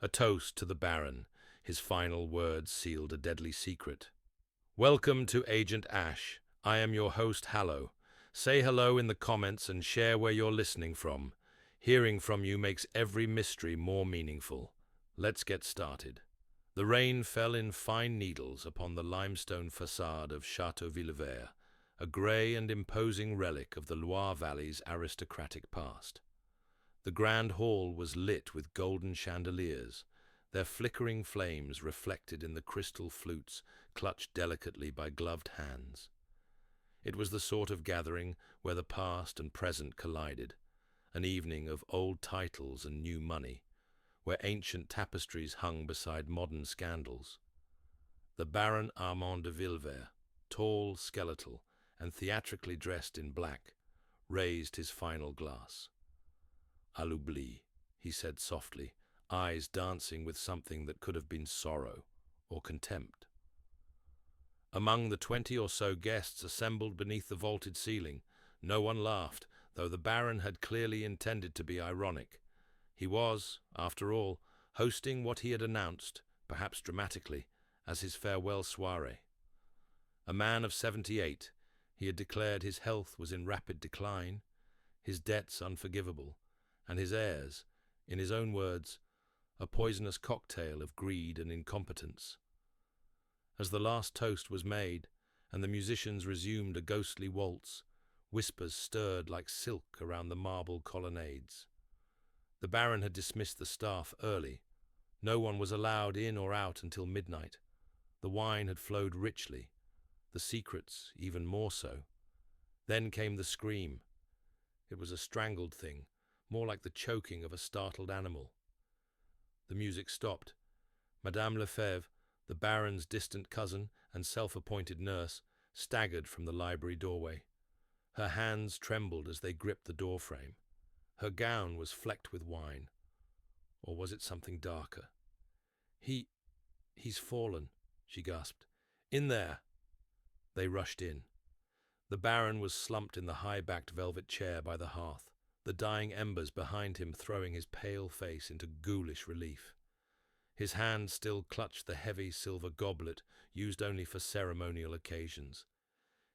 A toast to the Baron. His final words sealed a deadly secret. Welcome to Agent Ash. I am your host, Hallow. Say hello in the comments and share where you're listening from. Hearing from you makes every mystery more meaningful. Let's get started. The rain fell in fine needles upon the limestone facade of Château Villevert, a grey and imposing relic of the Loire Valley's aristocratic past. The grand hall was lit with golden chandeliers, their flickering flames reflected in the crystal flutes clutched delicately by gloved hands. It was the sort of gathering where the past and present collided, an evening of old titles and new money, where ancient tapestries hung beside modern scandals. The Baron Armand de Villevert, tall, skeletal, and theatrically dressed in black, raised his final glass. "À l'oubli," he said softly, eyes dancing with something that could have been sorrow or contempt. Among the 20 or so guests assembled beneath the vaulted ceiling, no one laughed, though the Baron had clearly intended to be ironic. He was, after all, hosting what he had announced, perhaps dramatically, as his farewell soirée. A man of 78, he had declared his health was in rapid decline, his debts unforgivable, and his heirs, in his own words, a poisonous cocktail of greed and incompetence. As the last toast was made, and the musicians resumed a ghostly waltz, whispers stirred like silk around the marble colonnades. The Baron had dismissed the staff early. No one was allowed in or out until midnight. The wine had flowed richly, the secrets even more so. Then came the scream. It was a strangled thing, more like the choking of a startled animal. The music stopped. Madame Lefebvre, the Baron's distant cousin and self-appointed nurse, staggered from the library doorway. Her hands trembled as they gripped the doorframe. Her gown was flecked with wine. Or was it something darker? He's fallen," she gasped. "In there!" They rushed in. The Baron was slumped in the high-backed velvet chair by the hearth, the dying embers behind him throwing his pale face into ghoulish relief. His hand still clutched the heavy silver goblet used only for ceremonial occasions.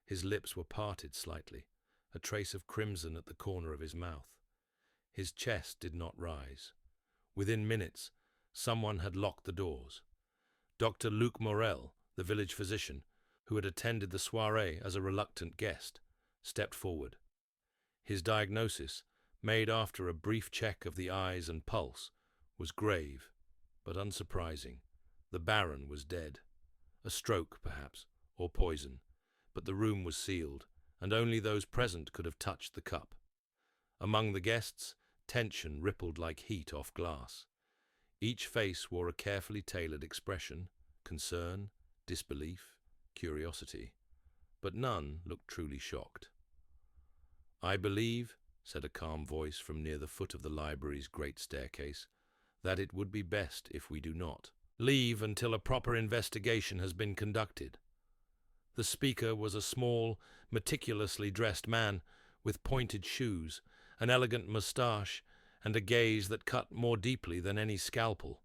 His lips were parted slightly, a trace of crimson at the corner of his mouth. His chest did not rise. Within minutes, someone had locked the doors. Dr. Luc Morel, the village physician, who had attended the soirée as a reluctant guest, stepped forward. His diagnosis, made after a brief check of the eyes and pulse, was grave, but unsurprising. The Baron was dead. A stroke, perhaps, or poison, but the room was sealed, and only those present could have touched the cup. Among the guests, tension rippled like heat off glass. Each face wore a carefully tailored expression, concern, disbelief, curiosity, but none looked truly shocked. "I believe," said a calm voice from near the foot of the library's great staircase, "that it would be best if we do not leave until a proper investigation has been conducted." The speaker was a small, meticulously dressed man with pointed shoes, an elegant moustache, and a gaze that cut more deeply than any scalpel.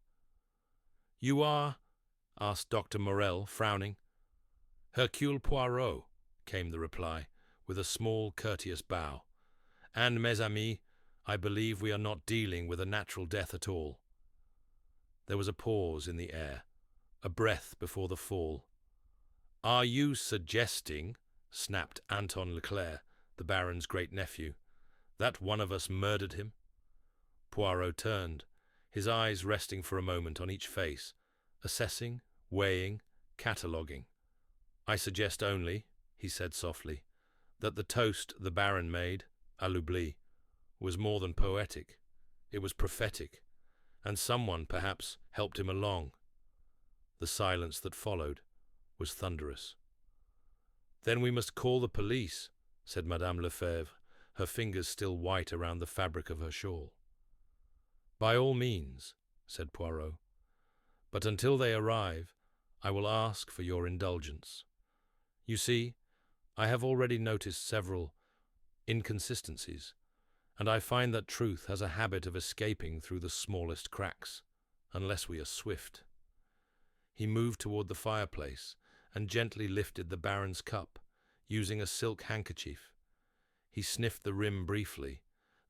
"You are?" asked Dr. Morel, frowning. "Hercule Poirot," came the reply, with a small, courteous bow. "And, mes amis, I believe we are not dealing with a natural death at all." There was a pause in the air, a breath before the fall. "Are you suggesting," snapped Anton Leclerc, the Baron's great-nephew, "that one of us murdered him?" Poirot turned, his eyes resting for a moment on each face, assessing, weighing, cataloguing. "I suggest only," he said softly, "that the toast the Baron made, à l'oubli, was more than poetic. It was prophetic, and someone, perhaps, helped him along." The silence that followed was thunderous. "Then we must call the police," said Madame Lefebvre, her fingers still white around the fabric of her shawl. "By all means," said Poirot. "But until they arrive, I will ask for your indulgence. You see, I have already noticed several inconsistencies, and I find that truth has a habit of escaping through the smallest cracks. unless we are swift." He moved toward the fireplace and gently lifted the Baron's cup, using a silk handkerchief. He sniffed the rim briefly,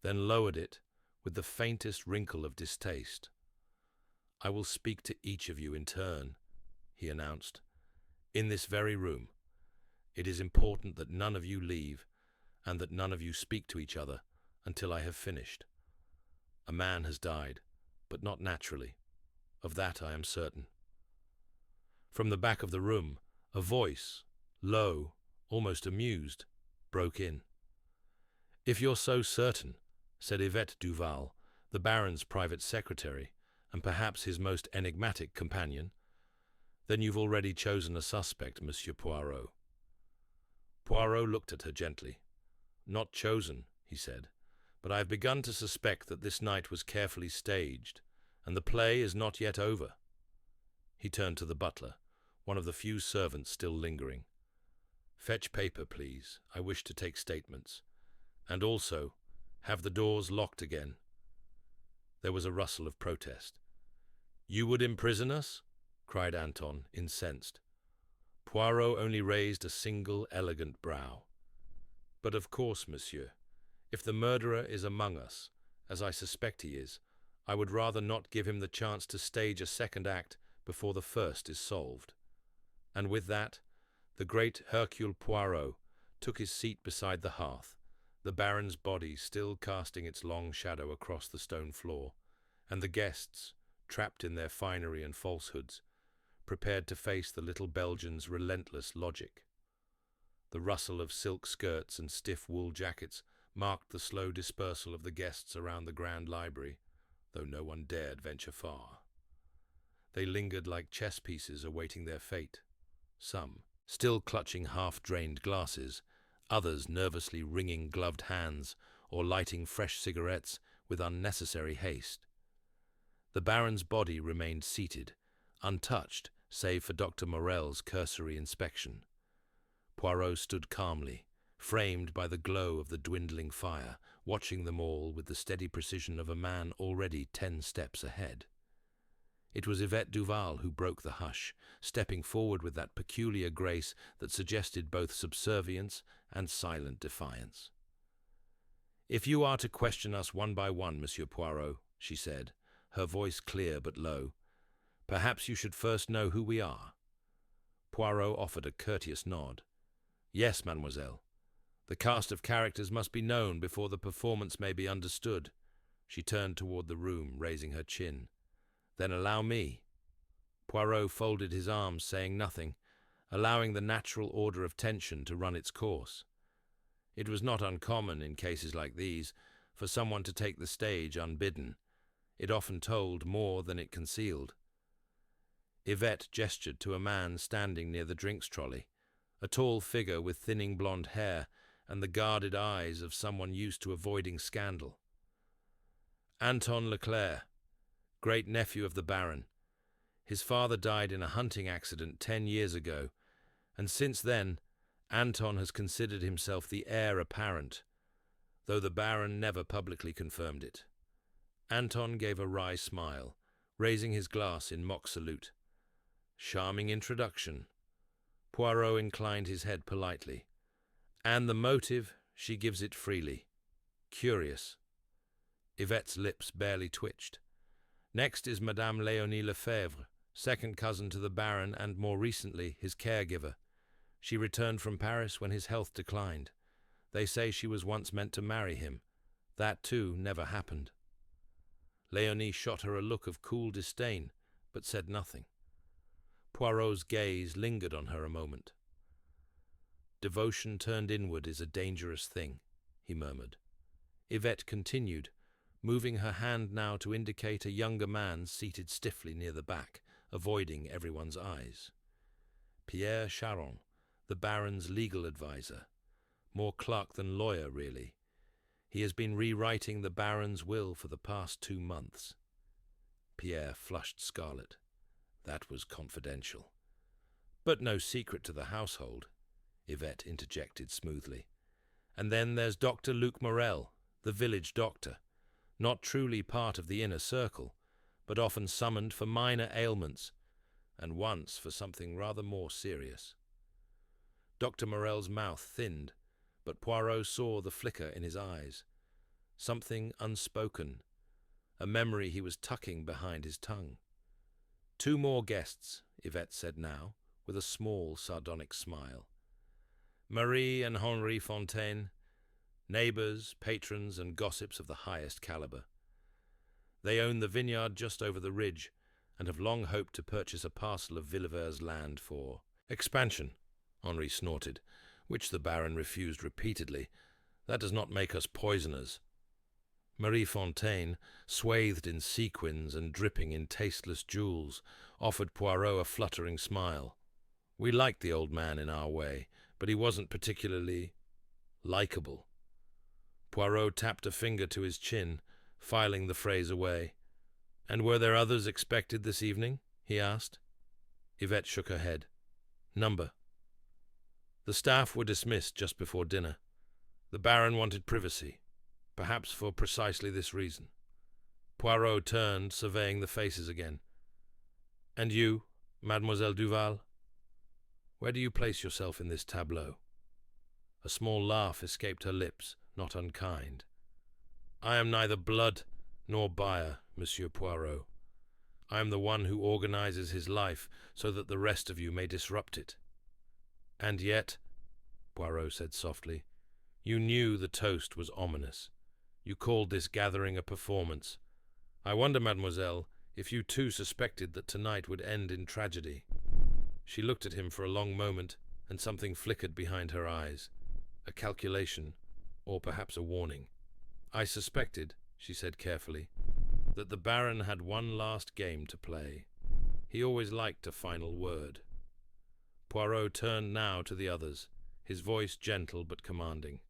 then lowered it with the faintest wrinkle of distaste. "I will speak to each of you in turn," he announced. "In this very room. It is important that none of you leave, and that none of you speak to each other until I have finished. A man has died, but not naturally. Of that I am certain." From the back of the room, a voice, low, almost amused, broke in. "If you're so certain," said Yvette Duval, the Baron's private secretary, and perhaps his most enigmatic companion, "then you've already chosen a suspect, Monsieur Poirot." Poirot looked at her gently. "Not chosen," he said, "but I have begun to suspect that this night was carefully staged, and the play is not yet over." He turned to the butler, one of the few servants still lingering. "Fetch paper, please. I wish to take statements. And also, have the doors locked again." There was a rustle of protest. "You would imprison us?" cried Anton, incensed. Poirot only raised a single elegant brow. "But of course, monsieur, if the murderer is among us, as I suspect he is, I would rather not give him the chance to stage a second act before the first is solved." And with that, the great Hercule Poirot took his seat beside the hearth, the Baron's body still casting its long shadow across the stone floor, and the guests, trapped in their finery and falsehoods, prepared to face the little Belgian's relentless logic. The rustle of silk skirts and stiff wool jackets marked the slow dispersal of the guests around the grand library, though no one dared venture far. They lingered like chess pieces awaiting their fate, some still clutching half-drained glasses, others nervously wringing gloved hands or lighting fresh cigarettes with unnecessary haste. The Baron's body remained seated, untouched save for Dr. Morel's cursory inspection. Poirot stood calmly, framed by the glow of the dwindling fire, watching them all with the steady precision of a man already 10 steps ahead. It was Yvette Duval who broke the hush, stepping forward with that peculiar grace that suggested both subservience and silent defiance. "If you are to question us one by one, Monsieur Poirot," she said, her voice clear but low, "perhaps you should first know who we are." Poirot offered a courteous nod. "Yes, mademoiselle. The cast of characters must be known before the performance may be understood." She turned toward the room, raising her chin. "Then allow me." Poirot folded his arms, saying nothing, allowing the natural order of tension to run its course. It was not uncommon in cases like these for someone to take the stage unbidden. It often told more than it concealed. Yvette gestured to a man standing near the drinks trolley, a tall figure with thinning blonde hair and the guarded eyes of someone used to avoiding scandal. "Anton Leclerc, great-nephew of the Baron. His father died in a hunting accident 10 years ago, and since then, Anton has considered himself the heir apparent, though the Baron never publicly confirmed it." Anton gave a wry smile, raising his glass in mock salute. "Charming introduction." Poirot inclined his head politely. "And the motive, she gives it freely. Curious." Yvette's lips barely twitched. "Next is Madame Léonie Lefebvre, second cousin to the Baron and, more recently, his caregiver. She returned from Paris when his health declined. They say she was once meant to marry him. That, too, never happened." Léonie shot her a look of cool disdain, but said nothing. Poirot's gaze lingered on her a moment. "Devotion turned inward is a dangerous thing," he murmured. Yvette continued, moving her hand now to indicate a younger man seated stiffly near the back, avoiding everyone's eyes. "Pierre Charon, the Baron's legal adviser. More clerk than lawyer, really. He has been rewriting the Baron's will for the past 2 months." Pierre flushed scarlet. "That was confidential." "But no secret to the household," Yvette interjected smoothly. "And then there's Dr. Luc Morel, the village doctor. Not truly part of the inner circle, but often summoned for minor ailments, and once for something rather more serious. Dr. Morell's mouth thinned, but Poirot saw the flicker in his eyes. Something unspoken, a memory he was tucking behind his tongue. Two more guests, Yvette said now, with a small, sardonic smile. Marie and Henri Fontaine, neighbours, patrons, and gossips of the highest calibre. They own the vineyard just over the ridge, and have long hoped to purchase a parcel of Villever's land for expansion, Henri snorted, which the Baron refused repeatedly. That does not make us poisoners. Marie Fontaine, swathed in sequins and dripping in tasteless jewels, offered Poirot a fluttering smile. We liked the old man in our way, but he wasn't particularly likeable. Poirot tapped a finger to his chin, filing the phrase away. "And were there others expected this evening?" he asked. Yvette shook her head. "Number." The staff were dismissed just before dinner. The Baron wanted privacy, perhaps for precisely this reason. Poirot turned, surveying the faces again. "And you, Mademoiselle Duval? Where do you place yourself in this tableau?" A small laugh escaped her lips, not unkind. "I am neither blood nor buyer, Monsieur Poirot. I am the one who organizes his life so that the rest of you may disrupt it." "And yet," Poirot said softly, "you knew the toast was ominous. You called this gathering a performance. I wonder, mademoiselle, if you too suspected that tonight would end in tragedy." She looked at him for a long moment, and something flickered behind her eyes. A calculation, or perhaps a warning. "I suspected," she said carefully, "that the Baron had one last game to play. He always liked a final word." Poirot turned now to the others, his voice gentle but commanding.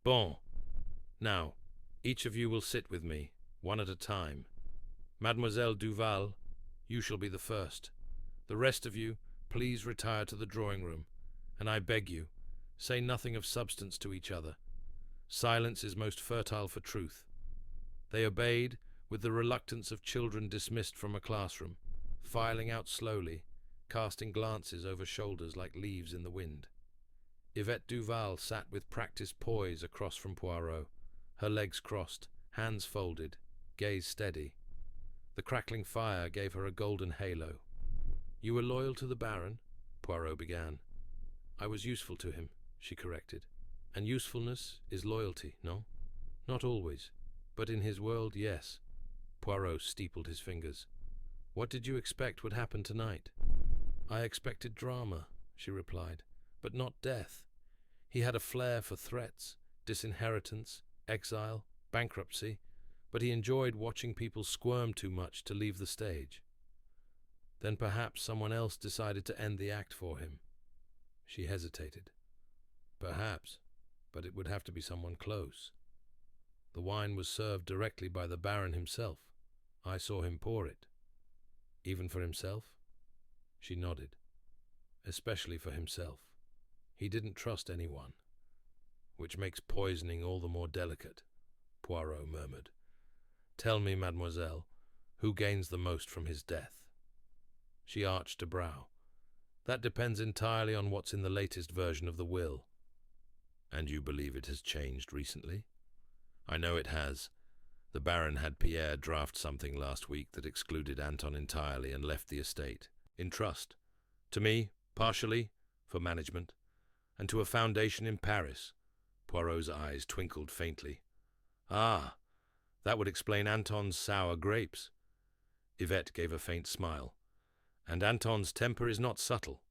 "Bon. Now, each of you will sit with me, one at a time. Mademoiselle Duval, you shall be the first. The rest of you, please retire to the drawing-room, and I beg you, say nothing of substance to each other. Silence is most fertile for truth." They obeyed, with the reluctance of children dismissed from a classroom, filing out slowly, casting glances over shoulders like leaves in the wind. Yvette Duval sat with practiced poise across from Poirot, her legs crossed, hands folded, gaze steady. The crackling fire gave her a golden halo. "You were loyal to the Baron?" Poirot began. "I was useful to him," she corrected. "And usefulness is loyalty, no? Not always, but in his world, yes." Poirot steepled his fingers. "What did you expect would happen tonight?" "I expected drama," she replied, "but not death. He had a flair for threats, disinheritance, exile, bankruptcy, but he enjoyed watching people squirm too much to leave the stage. Then perhaps someone else decided to end the act for him." She hesitated. "Perhaps, but it would have to be someone close. The wine was served directly by the Baron himself. I saw him pour it." "Even for himself?" She nodded. "Especially for himself. He didn't trust anyone." "Which makes poisoning all the more delicate," Poirot murmured. "Tell me, mademoiselle, who gains the most from his death?" She arched a brow. "That depends entirely on what's in the latest version of the will." "And you believe it has changed recently?" "I know it has. The Baron had Pierre draft something last week that excluded Anton entirely and left the estate, in trust. To me, partially, for management, and to a foundation in Paris." Poirot's eyes twinkled faintly. "Ah, that would explain Anton's sour grapes." Yvette gave a faint smile. "And Anton's temper is not subtle,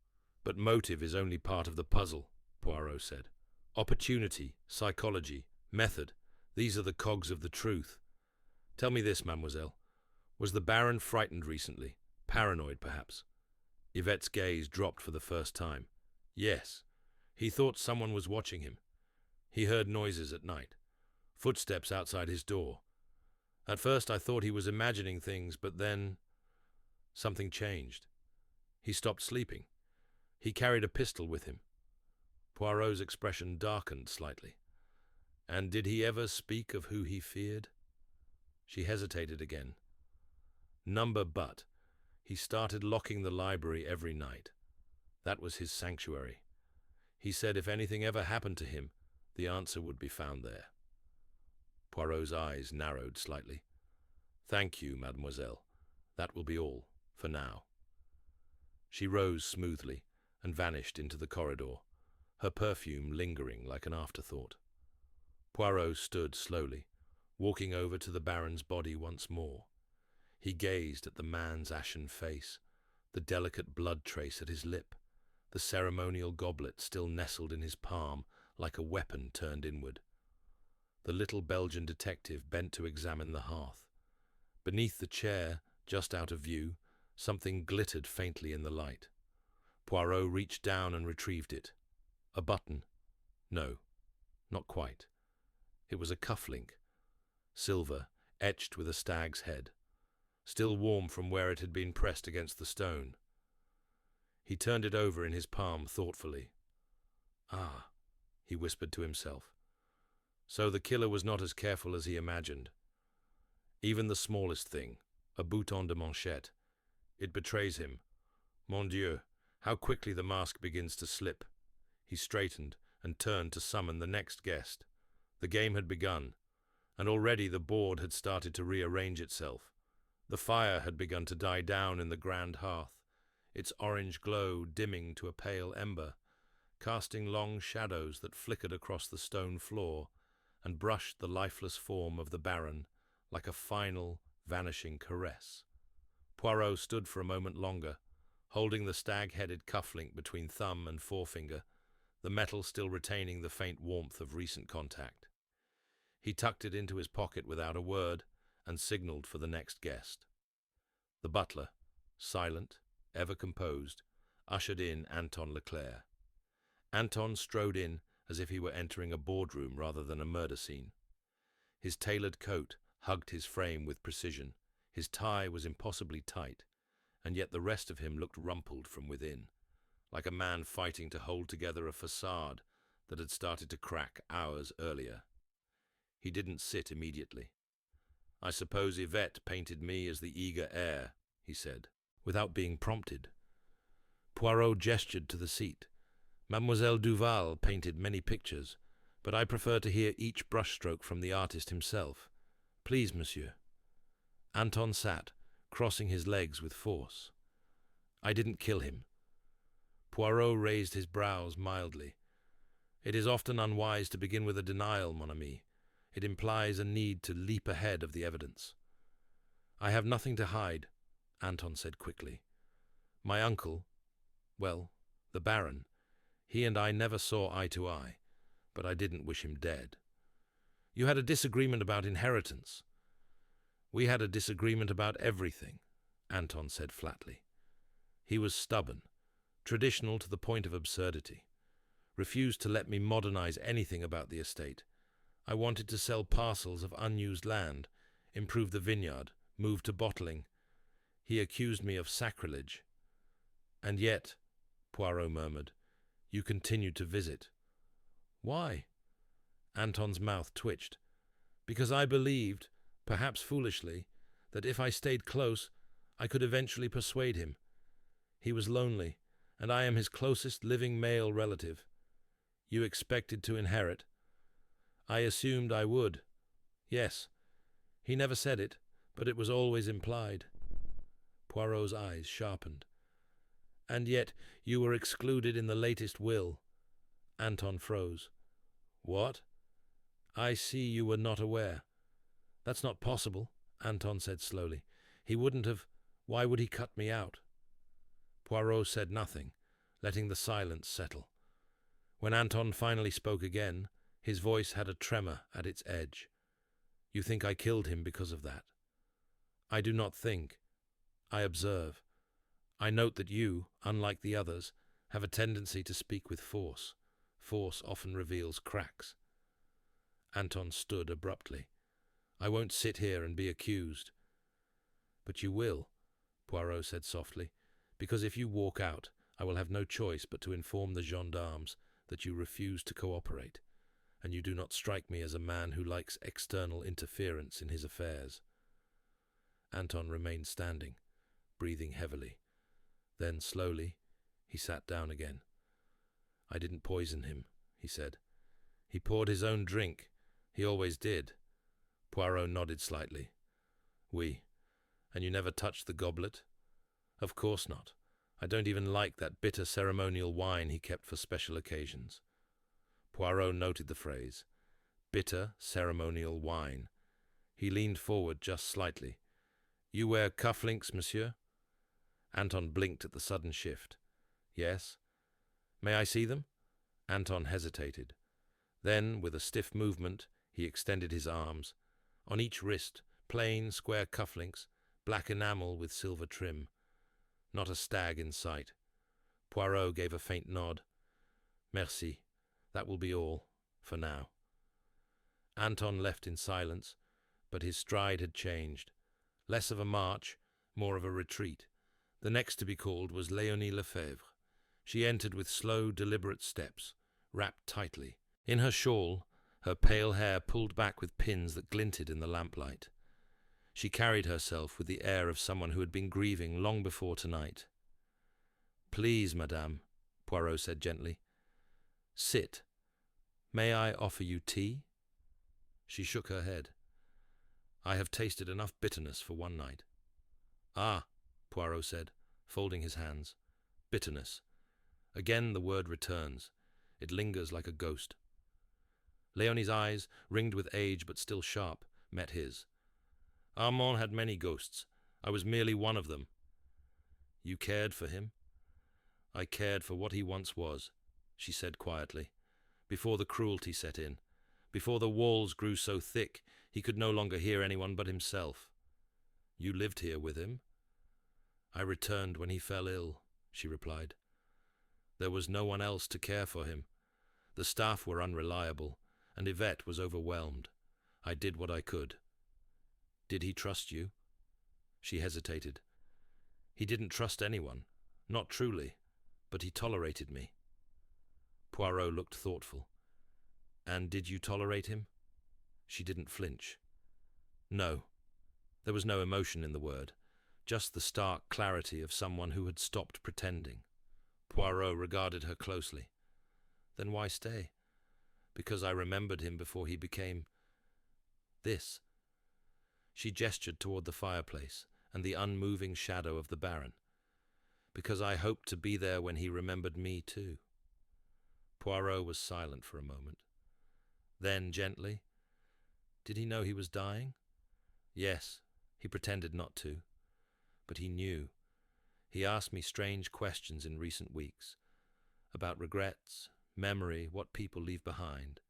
but motive is only part of the puzzle," Poirot said. "Opportunity, psychology, method, these are the cogs of the truth. Tell me this, mademoiselle. Was the Baron frightened recently? Paranoid, perhaps?" Yvette's gaze dropped for the first time. "Yes. He thought someone was watching him. He heard noises at night. Footsteps outside his door. At first I thought he was imagining things, but then something changed. He stopped sleeping. He carried a pistol with him." Poirot's expression darkened slightly. "And did he ever speak of who he feared?" She hesitated again. But he started locking the library every night. That was his sanctuary. He said if anything ever happened to him, the answer would be found there. Poirot's eyes narrowed slightly. Thank you, mademoiselle. That will be all, for now. She rose smoothly and vanished into the corridor, her perfume lingering like an afterthought. Poirot stood slowly, walking over to the Baron's body once more. He gazed at the man's ashen face, the delicate blood trace at his lip, the ceremonial goblet still nestled in his palm like a weapon turned inward. The little Belgian detective bent to examine the hearth. Beneath the chair, just out of view, something glittered faintly in the light. Poirot reached down and retrieved it. A button. No, not quite. It was a cufflink, silver, etched with a stag's head, still warm from where it had been pressed against the stone. He turned it over in his palm thoughtfully. Ah, he whispered to himself. So the killer was not as careful as he imagined. Even the smallest thing, a bouton de manchette, it betrays him. Mon Dieu, how quickly the mask begins to slip. He straightened and turned to summon the next guest. The game had begun, and already the board had started to rearrange itself. The fire had begun to die down in the grand hearth, its orange glow dimming to a pale ember, casting long shadows that flickered across the stone floor and brushed the lifeless form of the Baron like a final, vanishing caress. Poirot stood for a moment longer, holding the stag-headed cufflink between thumb and forefinger, the metal still retaining the faint warmth of recent contact. He tucked it into his pocket without a word and signaled for the next guest. The butler, silent, ever composed, ushered in Anton Leclerc. Anton strode in as if he were entering a boardroom rather than a murder scene. His tailored coat hugged his frame with precision. His tie was impossibly tight, and yet the rest of him looked rumpled from within, like a man fighting to hold together a facade that had started to crack hours earlier. He didn't sit immediately. I suppose Yvette painted me as the eager heir, he said, without being prompted. Poirot gestured to the seat. Mademoiselle Duval painted many pictures, but I prefer to hear each brushstroke from the artist himself. Please, monsieur. Anton sat, crossing his legs with force. I didn't kill him. Poirot raised his brows mildly. It is often unwise to begin with a denial, mon ami. It implies a need to leap ahead of the evidence. I have nothing to hide, Anton said quickly. My uncle, well, the Baron, he and I never saw eye to eye, but I didn't wish him dead. You had a disagreement about inheritance. We had a disagreement about everything, Anton said flatly. He was stubborn, traditional to the point of absurdity, refused to let me modernize anything about the estate. I wanted to sell parcels of unused land, improve the vineyard, move to bottling. He accused me of sacrilege. And yet, Poirot murmured, you continued to visit. Why? Anton's mouth twitched. Because I believed, perhaps foolishly, that if I stayed close, I could eventually persuade him. He was lonely, and I am his closest living male relative. You expected to inherit. I assumed I would. Yes. He never said it, but it was always implied. Poirot's eyes sharpened. And yet you were excluded in the latest will. Anton froze. What? I see you were not aware. That's not possible, Anton said slowly. He wouldn't have. Why would he cut me out? Poirot said nothing, letting the silence settle. When Anton finally spoke again, his voice had a tremor at its edge. You think I killed him because of that? I do not think. I observe. I note that you, unlike the others, have a tendency to speak with force. Force often reveals cracks. Anton stood abruptly. I won't sit here and be accused. But you will, Poirot said softly, because if you walk out, I will have no choice but to inform the gendarmes that you refuse to cooperate, and you do not strike me as a man who likes external interference in his affairs. Anton remained standing, breathing heavily. Then, slowly, he sat down again. "I didn't poison him," he said. "He poured his own drink. He always did." Poirot nodded slightly. "Oui. And you never touched the goblet?" "Of course not. I don't even like that bitter ceremonial wine he kept for special occasions." Poirot noted the phrase. Bitter ceremonial wine. He leaned forward just slightly. "You wear cufflinks, monsieur?" Anton blinked at the sudden shift. "Yes." "May I see them?" Anton hesitated. Then, with a stiff movement, he extended his arms. On each wrist, plain, square cufflinks, black enamel with silver trim. Not a stag in sight. Poirot gave a faint nod. "Merci. That will be all, for now." Anton left in silence, but his stride had changed. Less of a march, more of a retreat. The next to be called was Léonie Lefebvre. She entered with slow, deliberate steps, wrapped tightly. In her shawl, her pale hair pulled back with pins that glinted in the lamplight. She carried herself with the air of someone who had been grieving long before tonight. "Please, madame," Poirot said gently. "Sit. May I offer you tea?" She shook her head. "I have tasted enough bitterness for one night." "Ah," Poirot said, folding his hands. "Bitterness. Again the word returns. It lingers like a ghost." Léonie's eyes, ringed with age but still sharp, met his. "Armand had many ghosts. I was merely one of them." "You cared for him?" "I cared for what he once was," she said quietly, "before the cruelty set in, before the walls grew so thick he could no longer hear anyone but himself." "You lived here with him?" "I returned when he fell ill," she replied. "There was no one else to care for him. The staff were unreliable, and Yvette was overwhelmed. I did what I could." "Did he trust you?" She hesitated. "He didn't trust anyone, not truly, but he tolerated me." Poirot looked thoughtful. "And did you tolerate him?" She didn't flinch. "No." There was no emotion in the word, just the stark clarity of someone who had stopped pretending. Poirot regarded her closely. "Then why stay?" "Because I remembered him before he became this." She gestured toward the fireplace and the unmoving shadow of the Baron. "Because I hoped to be there when he remembered me too." Poirot was silent for a moment. Then, gently, "Did he know he was dying?" "Yes. He pretended not to. But he knew. He asked me strange questions in recent weeks. About regrets, memory, what people leave behind.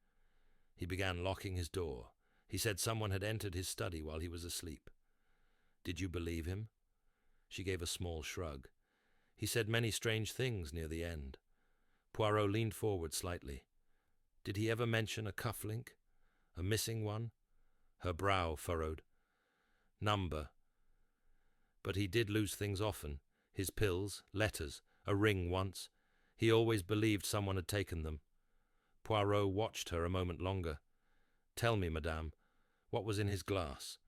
He began locking his door. He said someone had entered his study while he was asleep." "Did you believe him?" She gave a small shrug. "He said many strange things near the end." Poirot leaned forward slightly. "Did he ever mention a cufflink? A missing one?" Her brow furrowed. "Number. But he did lose things often. His pills, letters, a ring once. He always believed someone had taken them." Poirot watched her a moment longer. "Tell me, madame, what was in his glass?"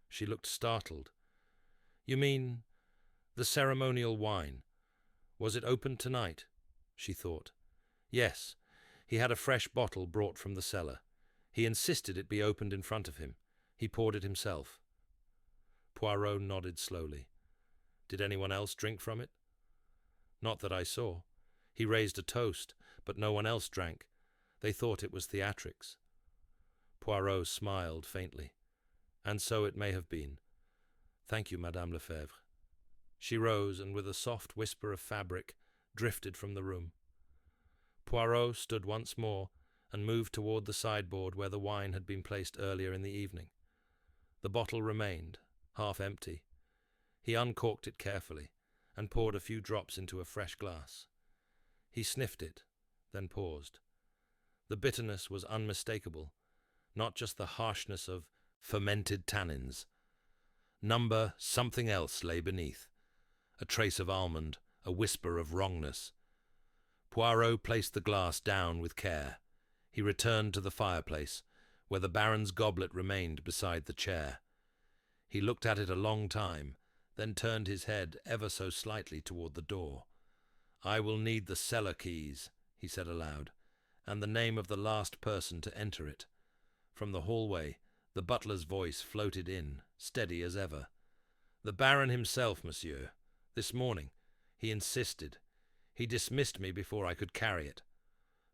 She looked startled. "You mean the ceremonial wine? Was it opened tonight?" She thought. "Yes. He had a fresh bottle brought from the cellar. He insisted it be opened in front of him. He poured it himself." Poirot nodded slowly. "Did anyone else drink from it?" "Not that I saw. He raised a toast, but no one else drank. They thought it was theatrics." Poirot smiled faintly. "And so it may have been. Thank you, Madame Lefebvre." She rose and, with a soft whisper of fabric, drifted from the room. Poirot stood once more and moved toward the sideboard where the wine had been placed earlier in the evening. The bottle remained, half empty. He uncorked it carefully and poured a few drops into a fresh glass. He sniffed it, then paused. The bitterness was unmistakable, not just the harshness of fermented tannins. Number something else lay beneath. A trace of almond, a whisper of wrongness. Poirot placed the glass down with care. He returned to the fireplace, where the Baron's goblet remained beside the chair. He looked at it a long time, then turned his head ever so slightly toward the door. "I will need the cellar keys," he said aloud, "and the name of the last person to enter it." From the hallway, the butler's voice floated in, steady as ever. "The Baron himself, monsieur. This morning. He insisted. He dismissed me before I could carry it."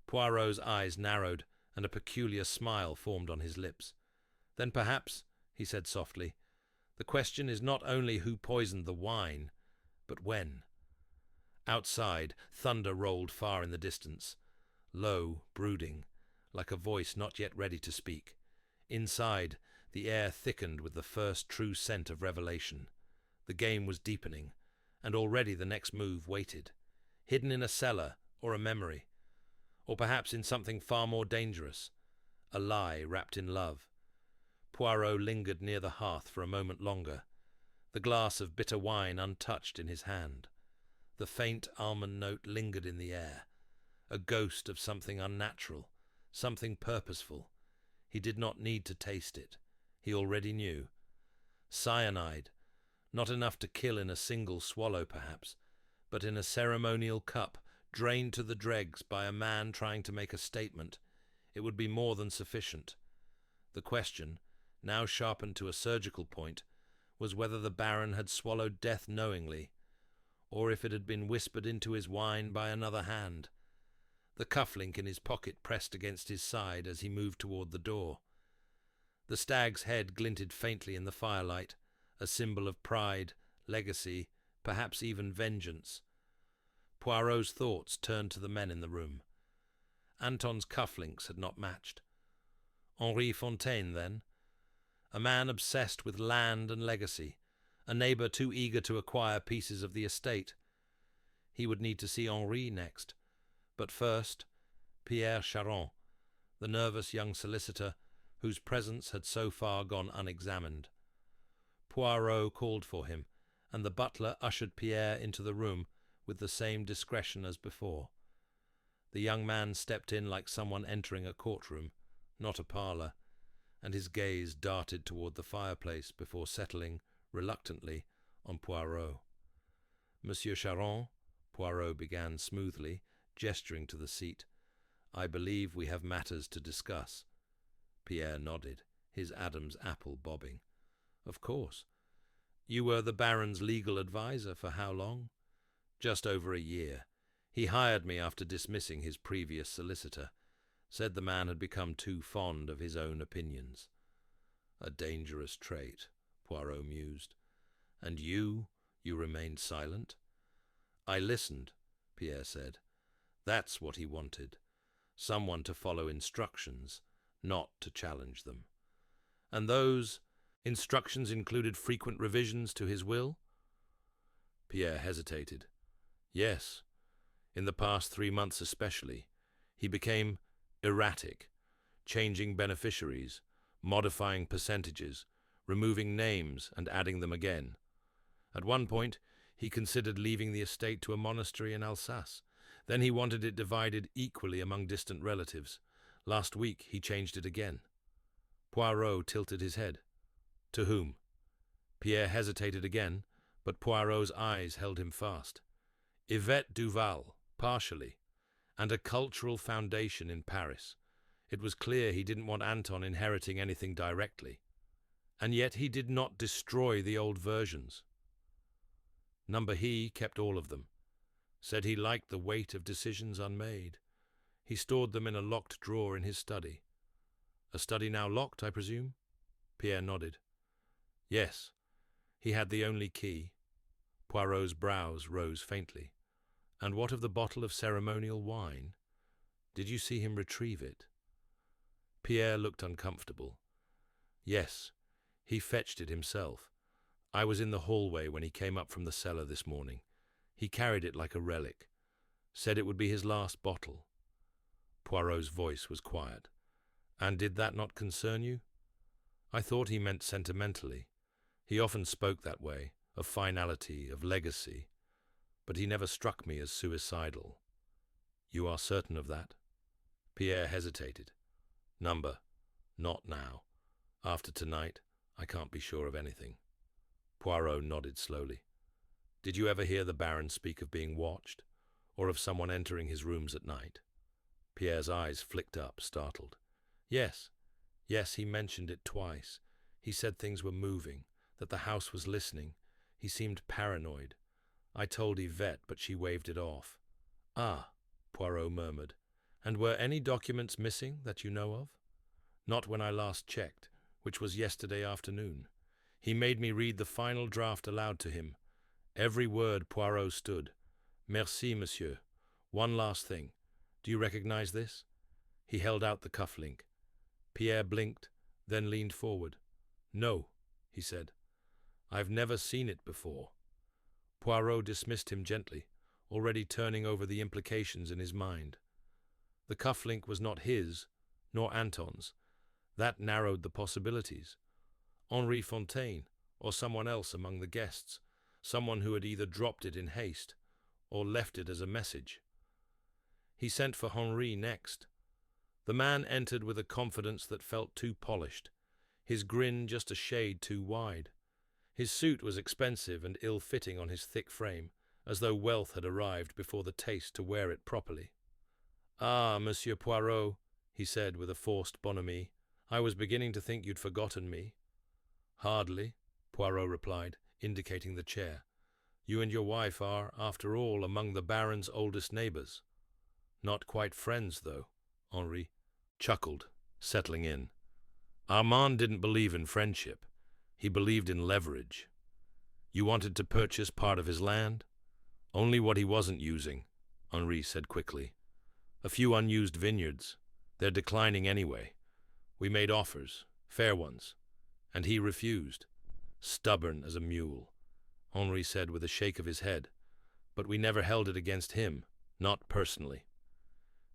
Poirot's eyes narrowed, and a peculiar smile formed on his lips. "Then perhaps," he said softly, "the question is not only who poisoned the wine, but when." Outside, thunder rolled far in the distance, low, brooding, like a voice not yet ready to speak. Inside, the air thickened with the first true scent of revelation. The game was deepening, and already the next move waited, hidden in a cellar or a memory, or perhaps in something far more dangerous, a lie wrapped in love. Poirot lingered near the hearth for a moment longer, the glass of bitter wine untouched in his hand. The faint almond note lingered in the air, a ghost of something unnatural, something purposeful. He did not need to taste it. He already knew. Cyanide, not enough to kill in a single swallow perhaps, but in a ceremonial cup, drained to the dregs by a man trying to make a statement, it would be more than sufficient. The question, now sharpened to a surgical point, was whether the Baron had swallowed death knowingly, or if it had been whispered into his wine by another hand. The cufflink in his pocket pressed against his side as he moved toward the door. The stag's head glinted faintly in the firelight, a symbol of pride, legacy, perhaps even vengeance. Poirot's thoughts turned to the men in the room. Anton's cufflinks had not matched. Henri Fontaine, then? A man obsessed with land and legacy, a neighbour too eager to acquire pieces of the estate. He would need to see Henri next. But first, Pierre Charon, the nervous young solicitor whose presence had so far gone unexamined. Poirot called for him, and the butler ushered Pierre into the room with the same discretion as before. The young man stepped in like someone entering a courtroom, not a parlour, and his gaze darted toward the fireplace before settling, reluctantly, on Poirot. "Monsieur Charon," Poirot began smoothly, gesturing to the seat, "I believe we have matters to discuss." Pierre nodded, his Adam's apple bobbing. "Of course. You were the Baron's legal adviser for how long?" "Just over a year. He hired me after dismissing his previous solicitor. Said the man had become too fond of his own opinions." "A dangerous trait," Poirot mused. "And you remained silent?" "I listened," Pierre said. "That's what he wanted. Someone to follow instructions, not to challenge them." "And those instructions included frequent revisions to his will?" Pierre hesitated. "Yes. In the past 3 months especially. He became erratic, changing beneficiaries, modifying percentages, removing names and adding them again. At one point, he considered leaving the estate to a monastery in Alsace. Then he wanted it divided equally among distant relatives. Last week, he changed it again." Poirot tilted his head. "To whom?" Pierre hesitated again, but Poirot's eyes held him fast. "Yvette Duval, partially, and a cultural foundation in Paris. It was clear he didn't want Anton inheriting anything directly. And yet he did not destroy the old versions. Number He kept all of them. Said he liked the weight of decisions unmade. He stored them in a locked drawer in his study." "A study now locked, I presume?" Pierre nodded. "Yes. He had the only key." Poirot's brows rose faintly. "And what of the bottle of ceremonial wine? Did you see him retrieve it?" Pierre looked uncomfortable. "Yes, he fetched it himself. I was in the hallway when he came up from the cellar this morning. He carried it like a relic. Said it would be his last bottle." Poirot's voice was quiet. "And did that not concern you?" "I thought he meant sentimentally. He often spoke that way, of finality, of legacy. But he never struck me as suicidal." "You are certain of that?" Pierre hesitated. "Number, not now. After tonight, I can't be sure of anything." Poirot nodded slowly. Did you ever hear the Baron speak of being watched, or of someone entering his rooms at night? Pierre's eyes flicked up, startled. Yes, he mentioned it twice. He said things were moving, that the house was listening. He seemed paranoid. I told Yvette, but she waved it off. Ah, Poirot murmured. And were any documents missing that you know of? Not when I last checked, which was yesterday afternoon. He made me read the final draft aloud to him. Every word Poirot stood. Merci, monsieur. One last thing. Do you recognize this? He held out the cufflink. Pierre blinked, then leaned forward. No, he said. I've never seen it before. Poirot dismissed him gently, already turning over the implications in his mind. The cufflink was not his, nor Anton's. That narrowed the possibilities. Henri Fontaine, or someone else among the guests, someone who had either dropped it in haste or left it as a message. He sent for Henri next. The man entered with a confidence that felt too polished, his grin just a shade too wide. His suit was expensive and ill-fitting on his thick frame, as though wealth had arrived before the taste to wear it properly. Ah, Monsieur Poirot, he said with a forced bonhomie, I was beginning to think you'd forgotten me. Hardly, Poirot replied, indicating the chair. You and your wife are, after all, among the Baron's oldest neighbours. Not quite friends, though, Henri chuckled, settling in. Armand didn't believe in friendship. He believed in leverage. You wanted to purchase part of his land? Only what he wasn't using, Henri said quickly. A few unused vineyards. They're declining anyway. We made offers, fair ones, and he refused. Stubborn as a mule, Henri said with a shake of his head. But we never held it against him, not personally.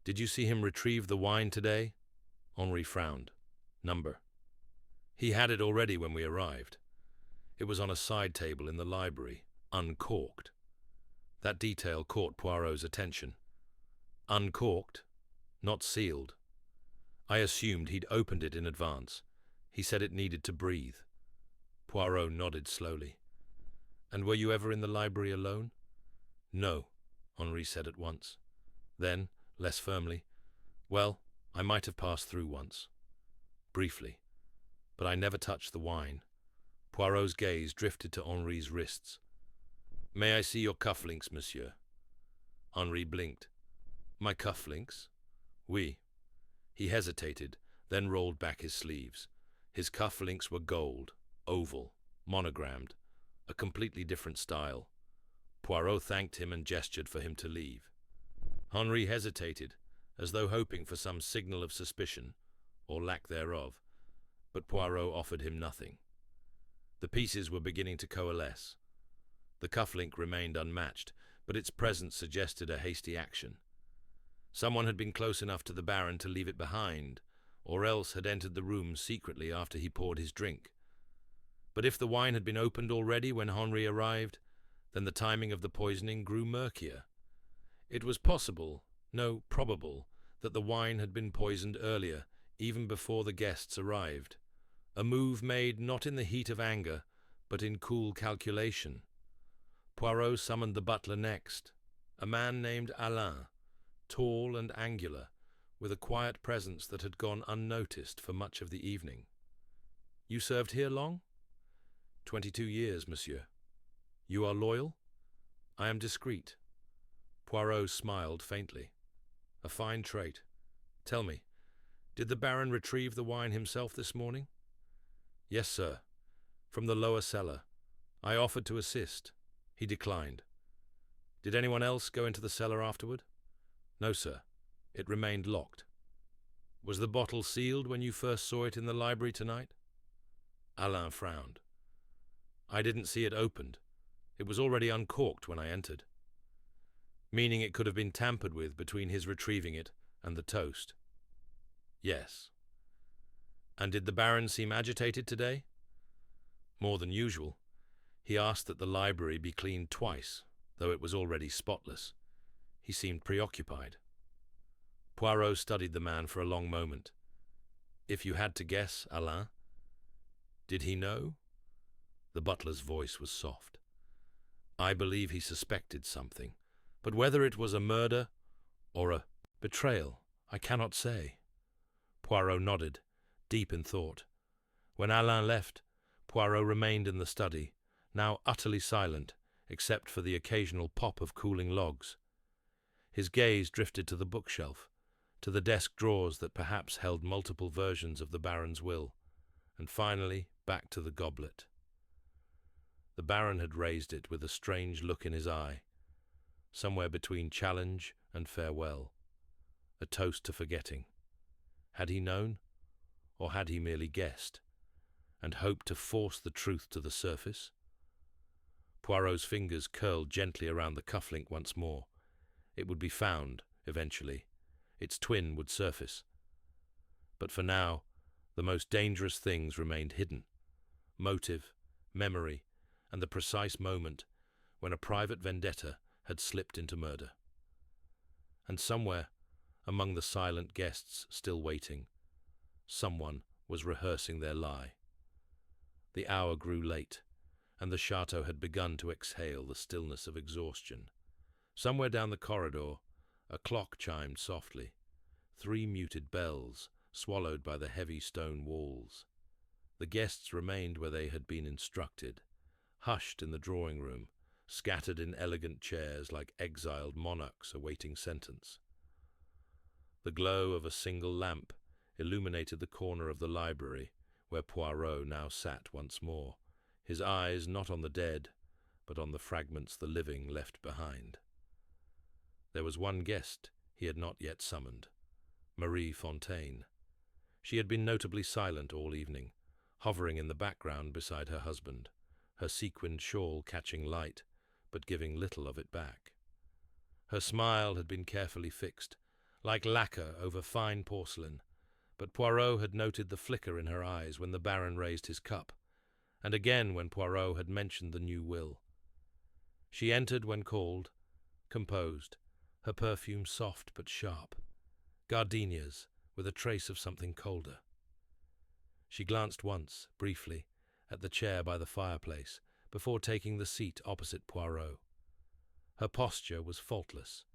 Did you see him retrieve the wine today? Henri frowned. Number. He had it already when we arrived. It was on a side table in the library, uncorked. That detail caught Poirot's attention. Uncorked, not sealed. I assumed he'd opened it in advance. He said it needed to breathe. Poirot nodded slowly. And were you ever in the library alone? No, Henri said at once. Then, less firmly, well, I might have passed through once. Briefly. But I never touched the wine. Poirot's gaze drifted to Henri's wrists. May I see your cufflinks, monsieur? Henri blinked. My cufflinks? Oui. He hesitated, then rolled back his sleeves. His cufflinks were gold, oval, monogrammed, a completely different style. Poirot thanked him and gestured for him to leave. Henri hesitated, as though hoping for some signal of suspicion, or lack thereof, but Poirot offered him nothing. The pieces were beginning to coalesce. The cufflink remained unmatched, but its presence suggested a hasty action. Someone had been close enough to the Baron to leave it behind, or else had entered the room secretly after he poured his drink. But if the wine had been opened already when Henri arrived, then the timing of the poisoning grew murkier. It was possible, no, probable, that the wine had been poisoned earlier, even before the guests arrived. A move made not in the heat of anger, but in cool calculation. Poirot summoned the butler next, a man named Alain, tall and angular, with a quiet presence that had gone unnoticed for much of the evening. You served here long? 22 years, monsieur. You are loyal? I am discreet. Poirot smiled faintly. A fine trait. Tell me, did the Baron retrieve the wine himself this morning? Yes, sir. From the lower cellar. I offered to assist. He declined. Did anyone else go into the cellar afterward? No, sir. It remained locked. Was the bottle sealed when you first saw it in the library tonight? Alain frowned. I didn't see it opened. It was already uncorked when I entered. Meaning it could have been tampered with between his retrieving it and the toast. Yes. And did the Baron seem agitated today? More than usual. He asked that the library be cleaned twice, though it was already spotless. He seemed preoccupied. Poirot studied the man for a long moment. If you had to guess, Alain, did he know? The butler's voice was soft. "I believe he suspected something, but whether it was a murder or a betrayal, I cannot say." Poirot nodded, deep in thought. When Alain left, Poirot remained in the study, now utterly silent, except for the occasional pop of cooling logs. His gaze drifted to the bookshelf, to the desk drawers that perhaps held multiple versions of the Baron's will, and finally back to the goblet. The Baron had raised it with a strange look in his eye, somewhere between challenge and farewell, a toast to forgetting. Had he known, or had he merely guessed, and hoped to force the truth to the surface? Poirot's fingers curled gently around the cufflink once more. It would be found, eventually. Its twin would surface. But for now, the most dangerous things remained hidden. Motive, memory, and the precise moment when a private vendetta had slipped into murder. And somewhere, among the silent guests still waiting, someone was rehearsing their lie. The hour grew late, and the chateau had begun to exhale the stillness of exhaustion. Somewhere down the corridor, a clock chimed softly, 3 muted bells swallowed by the heavy stone walls. The guests remained where they had been instructed, hushed in the drawing room, scattered in elegant chairs like exiled monarchs awaiting sentence. The glow of a single lamp illuminated the corner of the library where Poirot now sat once more, his eyes not on the dead, but on the fragments the living left behind. There was one guest he had not yet summoned, Marie Fontaine. She had been notably silent all evening, hovering in the background beside her husband, her sequined shawl catching light, but giving little of it back. Her smile had been carefully fixed, like lacquer over fine porcelain, but Poirot had noted the flicker in her eyes when the Baron raised his cup, and again when Poirot had mentioned the new will. She entered when called, composed, her perfume soft but sharp, gardenias with a trace of something colder. She glanced once, briefly, at the chair by the fireplace before taking the seat opposite Poirot. Her posture was faultless,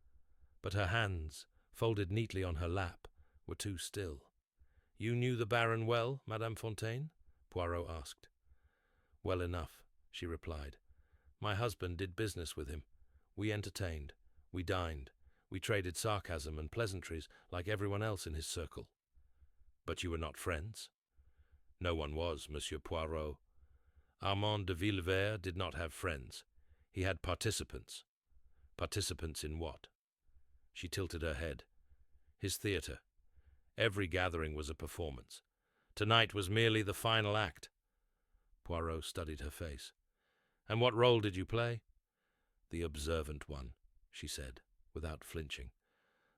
but her hands, folded neatly on her lap, were too still. "You knew the Baron well, Madame Fontaine?" Poirot asked. "Well enough," she replied. "My husband did business with him. We entertained. We dined. We traded sarcasm and pleasantries like everyone else in his circle." "But you were not friends?" "No one was, Monsieur Poirot. Armand de Villevert did not have friends. He had participants." "Participants in what?" She tilted her head. "His theatre. Every gathering was a performance. Tonight was merely the final act." Poirot studied her face. "And what role did you play?" "The observant one," she said, without flinching.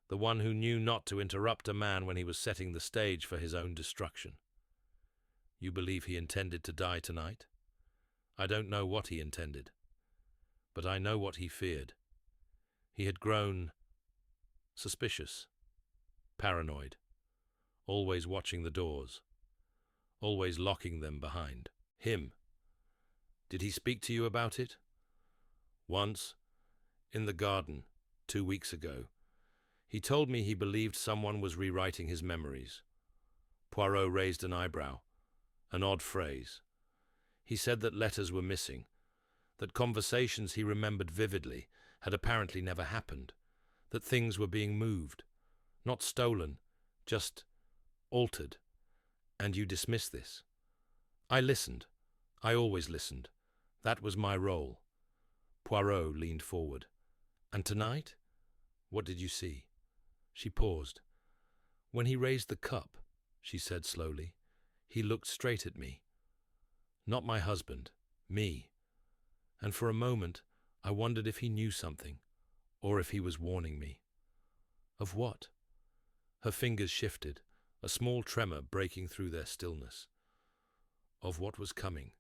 "The one who knew not to interrupt a man when he was setting the stage for his own destruction." "You believe he intended to die tonight?" "I don't know what he intended, but I know what he feared. He had grown suspicious, paranoid, always watching the doors, always locking them behind him." "Did he speak to you about it?" "Once, in the garden, 2 weeks ago. He told me he believed someone was rewriting his memories." Poirot raised an eyebrow, an odd phrase. "He said that letters were missing, that conversations he remembered vividly had apparently never happened, that things were being moved, not stolen, just altered. And you dismiss this?" "I listened. I always listened. That was my role." Poirot leaned forward. "And tonight? What did you see?" She paused. "When he raised the cup," she said slowly, "he looked straight at me. Not my husband, me. And for a moment I wondered if he knew something, or if he was warning me." "Of what?" Her fingers shifted, a small tremor breaking through their stillness. "Of what was coming,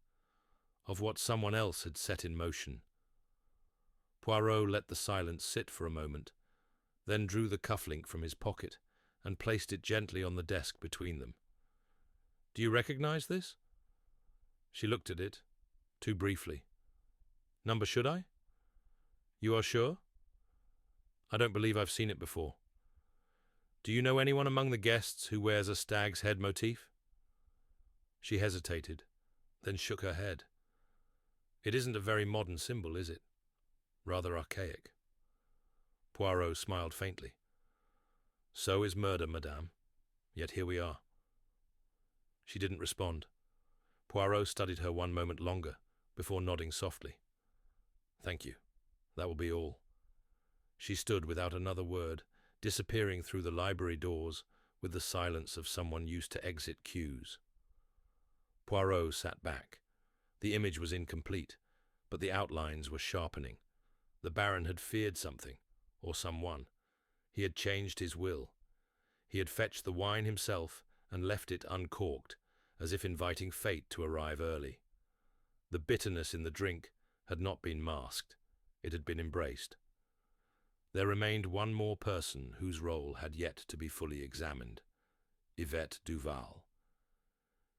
of what someone else had set in motion." Poirot let the silence sit for a moment, then drew the cufflink from his pocket and placed it gently on the desk between them. "Do you recognize this?" She looked at it, Too briefly. Number should I? You are sure? I don't believe I've seen it before. Do you know anyone among the guests who wears a stag's head motif? She hesitated, then shook her head. It isn't a very modern symbol, is it? Rather archaic. Poirot smiled faintly. So is murder, madame. Yet here we are. She didn't respond. Poirot studied her one moment longer, before nodding softly. Thank you. That will be all. She stood without another word, disappearing through the library doors with the silence of someone used to exit cues. Poirot sat back. The image was incomplete, but the outlines were sharpening. The Baron had feared something, or someone. He had changed his will. He had fetched the wine himself and left it uncorked, as if inviting fate to arrive early. The bitterness in the drink had not been masked. It had been embraced. There remained one more person whose role had yet to be fully examined. Yvette Duval.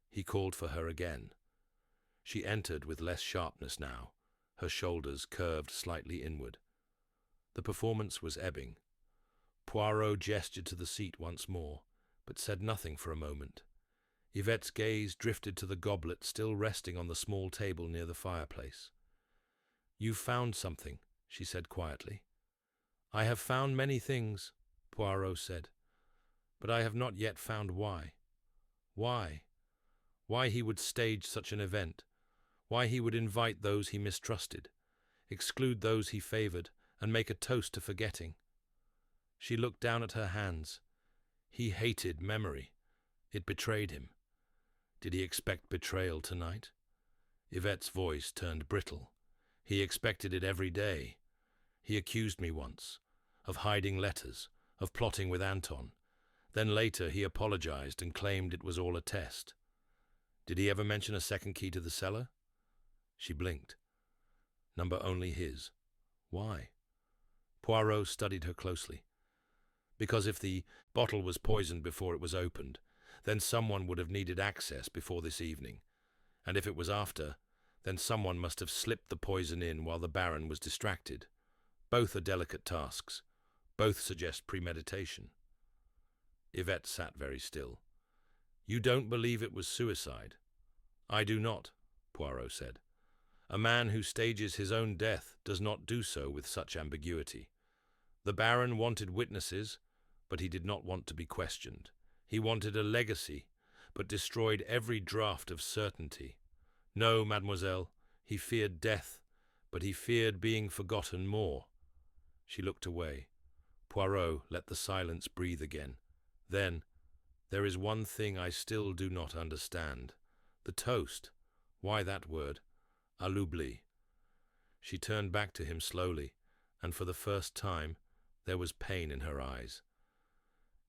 He called for her again. She entered with less sharpness now, her shoulders curved slightly inward. The performance was ebbing. Poirot gestured to the seat once more, but said nothing for a moment. Yvette's gaze drifted to the goblet still resting on the small table near the fireplace. "You've found something," she said quietly. "I have found many things," Poirot said, "but I have not yet found why. Why? Why he would stage such an event, why he would invite those he mistrusted, exclude those he favored, and make a toast to forgetting." She looked down at her hands. He hated memory. It betrayed him. Did he expect betrayal tonight? Yvette's voice turned brittle. He expected it every day. He accused me once of hiding letters, of plotting with Anton. Then later he apologized and claimed it was all a test. Did he ever mention a second key to the cellar? She blinked. Number only his. Why? Poirot studied her closely. Because if the bottle was poisoned before it was opened, then someone would have needed access before this evening. And if it was after, then someone must have slipped the poison in while the Baron was distracted. Both are delicate tasks. Both suggest premeditation. Yvette sat very still. "You don't believe it was suicide?" "I do not," Poirot said. "A man who stages his own death does not do so with such ambiguity. The Baron wanted witnesses, but he did not want to be questioned. He wanted a legacy, but destroyed every draught of certainty. No, mademoiselle, he feared death, but he feared being forgotten more." She looked away. Poirot let the silence breathe again. Then, "There is one thing I still do not understand. The toast. Why that word? À l'oubli." She turned back to him slowly, and for the first time there was pain in her eyes.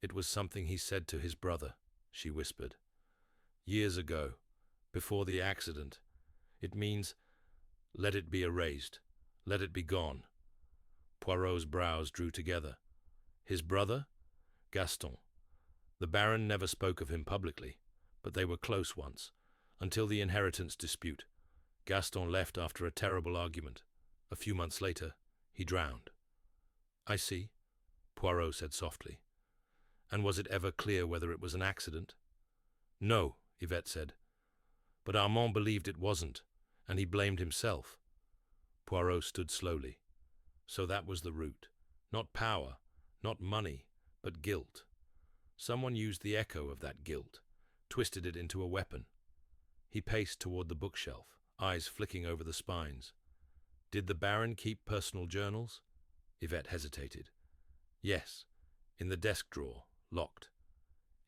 "It was something he said to his brother," she whispered. "Years ago, before the accident. It means, let it be erased. Let it be gone." Poirot's brows drew together. His brother? Gaston. The Baron never spoke of him publicly, but they were close once, until the inheritance dispute. Gaston left after a terrible argument. A few months later, he drowned. "I see," Poirot said softly. "And was it ever clear whether it was an accident?" "No," Yvette said. "But Armand believed it wasn't, and he blamed himself." Poirot stood slowly. So that was the root. Not power, not money, but guilt. Someone used the echo of that guilt, twisted it into a weapon. He paced toward the bookshelf, eyes flicking over the spines. "Did the Baron keep personal journals?" Yvette hesitated. "Yes, in the desk drawer, locked."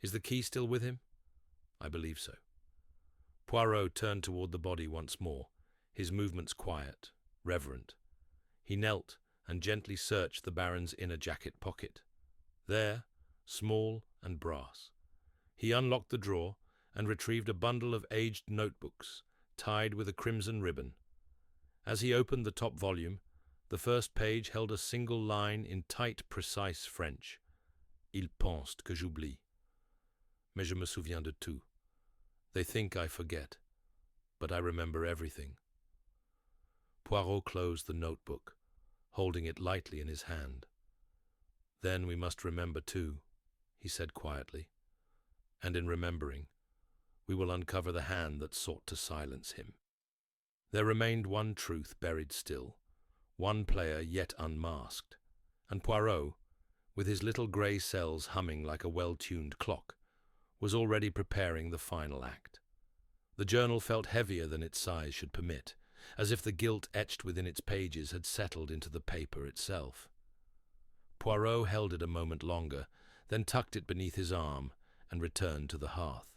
"Is the key still with him?" "I believe so." Poirot turned toward the body once more, his movements quiet, reverent. He knelt and gently searched the Baron's inner jacket pocket. There, small and brass. He unlocked the drawer and retrieved a bundle of aged notebooks, tied with a crimson ribbon. As he opened the top volume, the first page held a single line in tight, precise French. "Ils pensent que j'oublie. Mais je me souviens de tout. They think I forget, but I remember everything." Poirot closed the notebook, holding it lightly in his hand. "Then we must remember too," he said quietly, "and in remembering, we will uncover the hand that sought to silence him." There remained one truth buried still, one player yet unmasked, and Poirot, with his little grey cells humming like a well-tuned clock, was already preparing the final act. The journal felt heavier than its size should permit, as if the guilt etched within its pages had settled into the paper itself. Poirot held it a moment longer, then tucked it beneath his arm and returned to the hearth.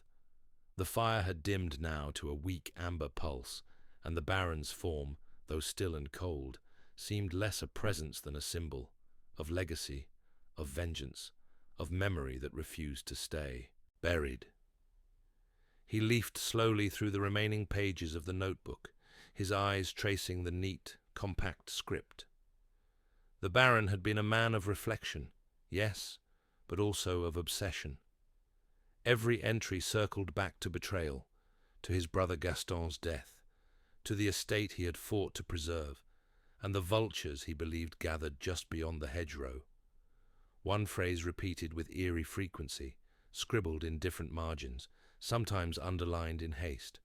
The fire had dimmed now to a weak amber pulse, and the Baron's form, though still and cold, seemed less a presence than a symbol, of legacy, of vengeance, of memory that refused to stay. Buried. He leafed slowly through the remaining pages of the notebook, his eyes tracing the neat, compact script. The Baron had been a man of reflection, yes, but also of obsession. Every entry circled back to betrayal, to his brother Gaston's death, to the estate he had fought to preserve, and the vultures he believed gathered just beyond the hedgerow. One phrase repeated with eerie frequency, scribbled in different margins, sometimes underlined in haste.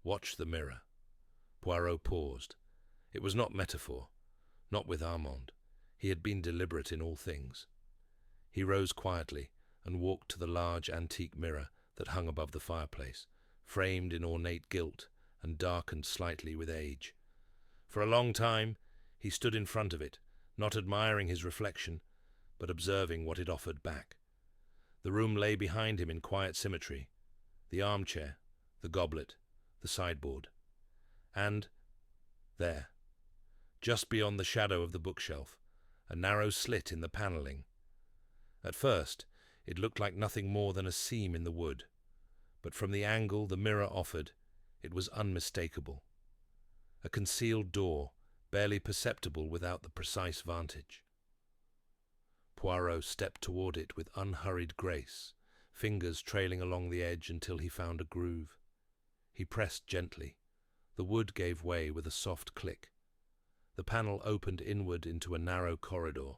"Watch the mirror." Poirot paused. It was not metaphor, not with Armand. He had been deliberate in all things. He rose quietly and walked to the large antique mirror that hung above the fireplace, framed in ornate gilt and darkened slightly with age. For a long time he stood in front of it, not admiring his reflection, but observing what it offered back. The room lay behind him in quiet symmetry, the armchair, the goblet, the sideboard. And there, just beyond the shadow of the bookshelf, a narrow slit in the panelling. At first, it looked like nothing more than a seam in the wood, but from the angle the mirror offered, it was unmistakable. A concealed door, barely perceptible without the precise vantage. Poirot stepped toward it with unhurried grace, fingers trailing along the edge until he found a groove. He pressed gently. The wood gave way with a soft click. The panel opened inward into a narrow corridor,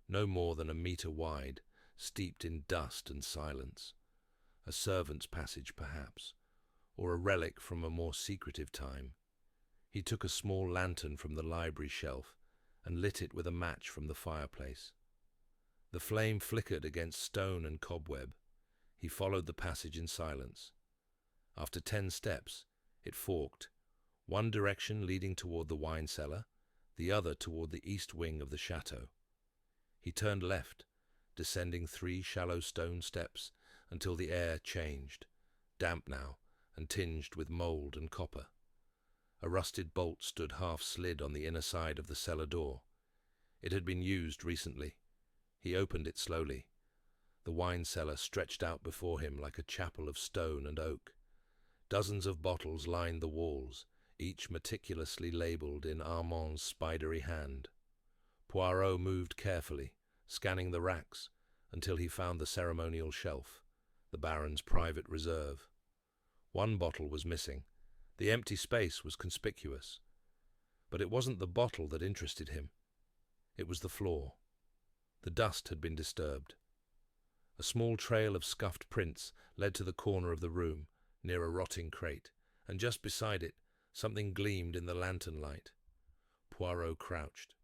no more than a meter wide, steeped in dust and silence. A servant's passage, perhaps, or a relic from a more secretive time. He took a small lantern from the library shelf and lit it with a match from the fireplace. The flame flickered against stone and cobweb. He followed the passage in silence. After 10 steps, it forked, one direction leading toward the wine cellar, the other toward the east wing of the chateau. He turned left, descending 3 shallow stone steps until the air changed, damp now and tinged with mold and copper. A rusted bolt stood half slid on the inner side of the cellar door. It had been used recently. He opened it slowly. The wine cellar stretched out before him like a chapel of stone and oak. Dozens of bottles lined the walls, each meticulously labelled in Armand's spidery hand. Poirot moved carefully, scanning the racks, until he found the ceremonial shelf, the Baron's private reserve. One bottle was missing. The empty space was conspicuous. But it wasn't the bottle that interested him. It was the floor. The dust had been disturbed. A small trail of scuffed prints led to the corner of the room, near a rotting crate, and just beside it, something gleamed in the lantern light. Poirot crouched.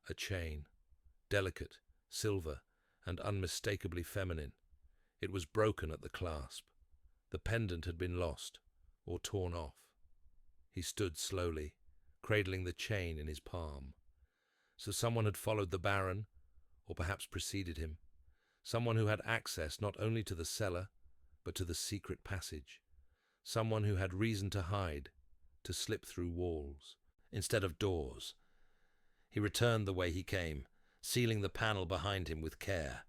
A chain, delicate, silver, and unmistakably feminine. It was broken at the clasp. The pendant had been lost, or torn off. He stood slowly, cradling the chain in his palm. So someone had followed the Baron, or perhaps preceded him. Someone who had access not only to the cellar, but to the secret passage. Someone who had reason to hide, to slip through walls, instead of doors. He returned the way he came, sealing the panel behind him with care.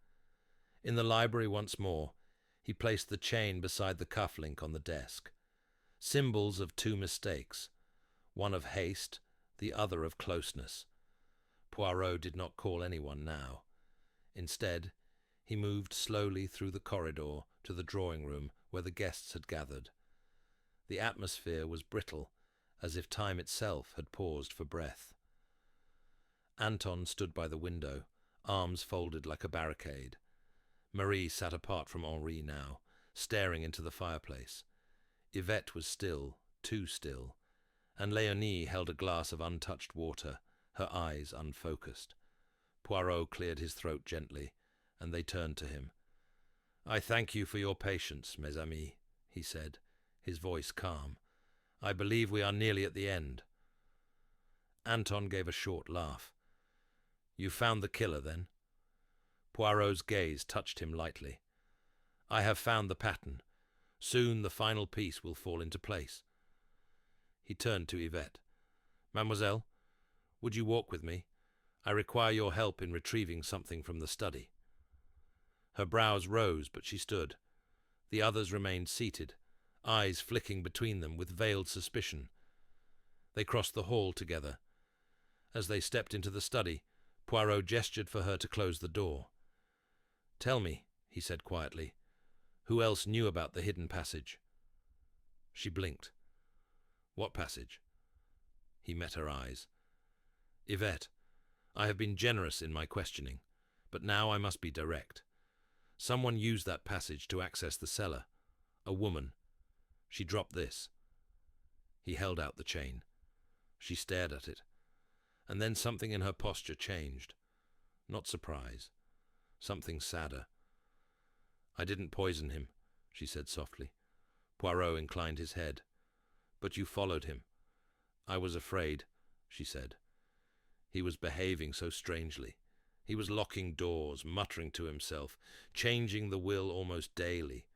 In the library once more, he placed the chain beside the cufflink on the desk. Symbols of 2 mistakes, one of haste, the other of closeness. Poirot did not call anyone now. Instead, he moved slowly through the corridor to the drawing room where the guests had gathered. The atmosphere was brittle, as if time itself had paused for breath. Anton stood by the window, arms folded like a barricade. Marie sat apart from Henri now, staring into the fireplace. Yvette was still, too still, and Léonie held a glass of untouched water, her eyes unfocused. Poirot cleared his throat gently, and they turned to him. "I thank you for your patience, mes amis," he said, his voice calm. "I believe we are nearly at the end." Anton gave a short laugh. "You found the killer, then?" Poirot's gaze touched him lightly. "I have found the pattern. Soon the final piece will fall into place." He turned to Yvette. "Mademoiselle, would you walk with me? I require your help in retrieving something from the study." Her brows rose, but she stood. The others remained seated, eyes flicking between them with veiled suspicion. They crossed the hall together. As they stepped into the study, Poirot gestured for her to close the door. "Tell me," he said quietly, "who else knew about the hidden passage?" She blinked. "What passage?" He met her eyes. "Yvette, I have been generous in my questioning, but now I must be direct. Someone used that passage to access the cellar. A woman. She dropped this." He held out the chain. She stared at it, and then something in her posture changed. Not surprise. Something sadder. "I didn't poison him," she said softly. Poirot inclined his head. "But you followed him." "I was afraid," she said. "He was behaving so strangely. He was locking doors, muttering to himself, changing the will almost daily.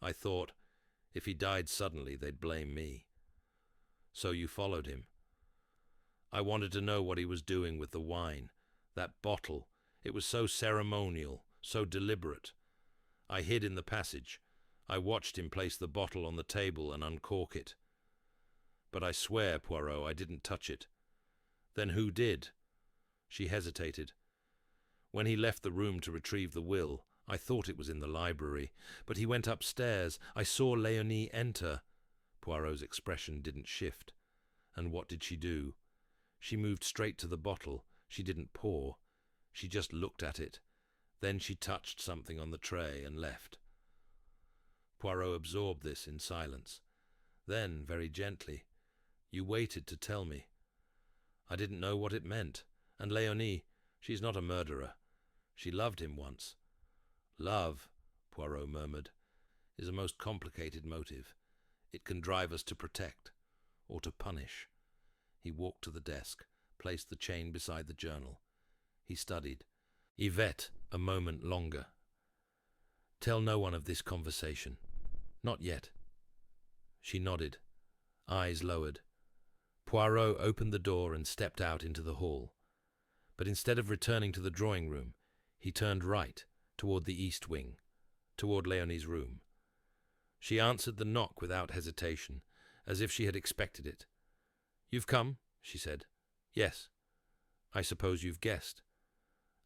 I thought, if he died suddenly, they'd blame me." "So you followed him?" "I wanted to know what he was doing with the wine. That bottle. It was so ceremonial, so deliberate. I hid in the passage. I watched him place the bottle on the table and uncork it. But I swear, Poirot, I didn't touch it." "Then who did?" She hesitated. "When he left the room to retrieve the will, I thought it was in the library. But he went upstairs. I saw Léonie enter." Poirot's expression didn't shift. "And what did she do?" "She moved straight to the bottle. She didn't pour. She just looked at it. Then she touched something on the tray and left." Poirot absorbed this in silence. Then, very gently, "You waited to tell me." "I didn't know what it meant. And Léonie, she's not a murderer. She loved him once." "Love," Poirot murmured, "is a most complicated motive. It can drive us to protect, or to punish." He walked to the desk, placed the chain beside the journal. He studied. "Yvette, a moment longer. Tell no one of this conversation. Not yet." She nodded, eyes lowered. Poirot opened the door and stepped out into the hall. But instead of returning to the drawing room, he turned right, toward the east wing, toward Léonie's room. She answered the knock without hesitation, as if she had expected it. "You've come?" she said. "Yes." "I suppose you've guessed."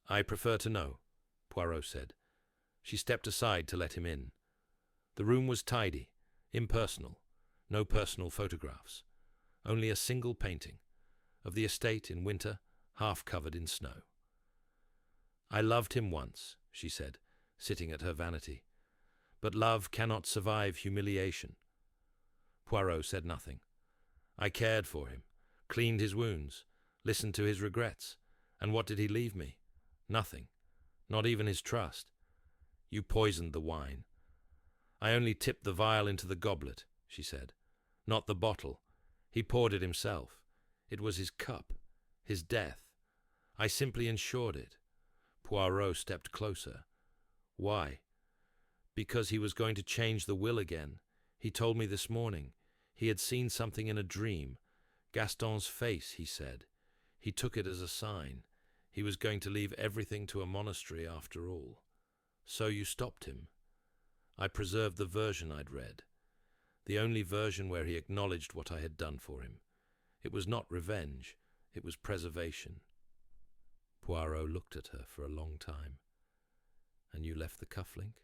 "I prefer to know," Poirot said. She stepped aside to let him in. The room was tidy, impersonal, no personal photographs, only a single painting, of the estate in winter, half covered in snow. "I loved him once," she said, sitting at her vanity. "But love cannot survive humiliation." Poirot said nothing. "I cared for him, cleaned his wounds, listened to his regrets. And what did he leave me? Nothing. Not even his trust. You poisoned the wine." "I only tipped the vial into the goblet," she said. "Not the bottle. He poured it himself. It was his cup, his death. I simply ensured it." Poirot stepped closer. "Why?" "Because he was going to change the will again. He told me this morning. He had seen something in a dream. Gaston's face, he said. He took it as a sign. He was going to leave everything to a monastery after all. So you stopped him." "I preserved the version I'd read. The only version where he acknowledged what I had done for him. It was not revenge. It was preservation." Poirot looked at her for a long time. "And you left the cufflink?"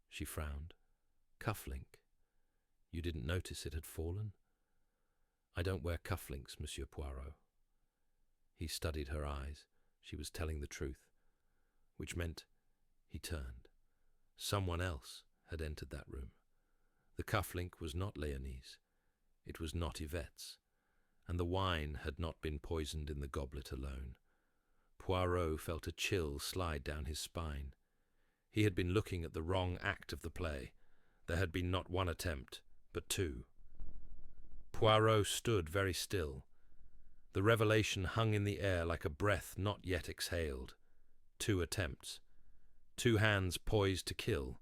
She frowned. "Cufflink? You didn't notice it had fallen?" I don't wear cufflinks, Monsieur Poirot. He studied her eyes. She was telling the truth, which meant he turned. Someone else had entered that room. The cufflink was not Léonie's. It was not Yvette's, and the wine had not been poisoned in the goblet alone. Poirot felt a chill slide down his spine. He had been looking at the wrong act of the play. There had been not one attempt, but two. Poirot stood very still. The revelation hung in the air like a breath not yet exhaled. 2 attempts. 2 hands poised to kill,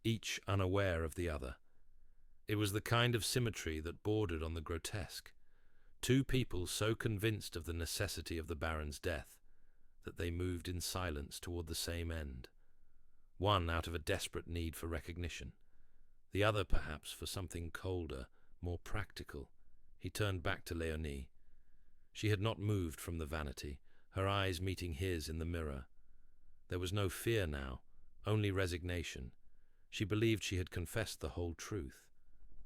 each unaware of the other. It was the kind of symmetry that bordered on the grotesque. 2 people so convinced of the necessity of the Baron's death that they moved in silence toward the same end. One out of a desperate need for recognition. The other perhaps for something colder, more practical. He turned back to Léonie. She had not moved from the vanity, her eyes meeting his in the mirror. There was no fear now, only resignation. She believed she had confessed the whole truth,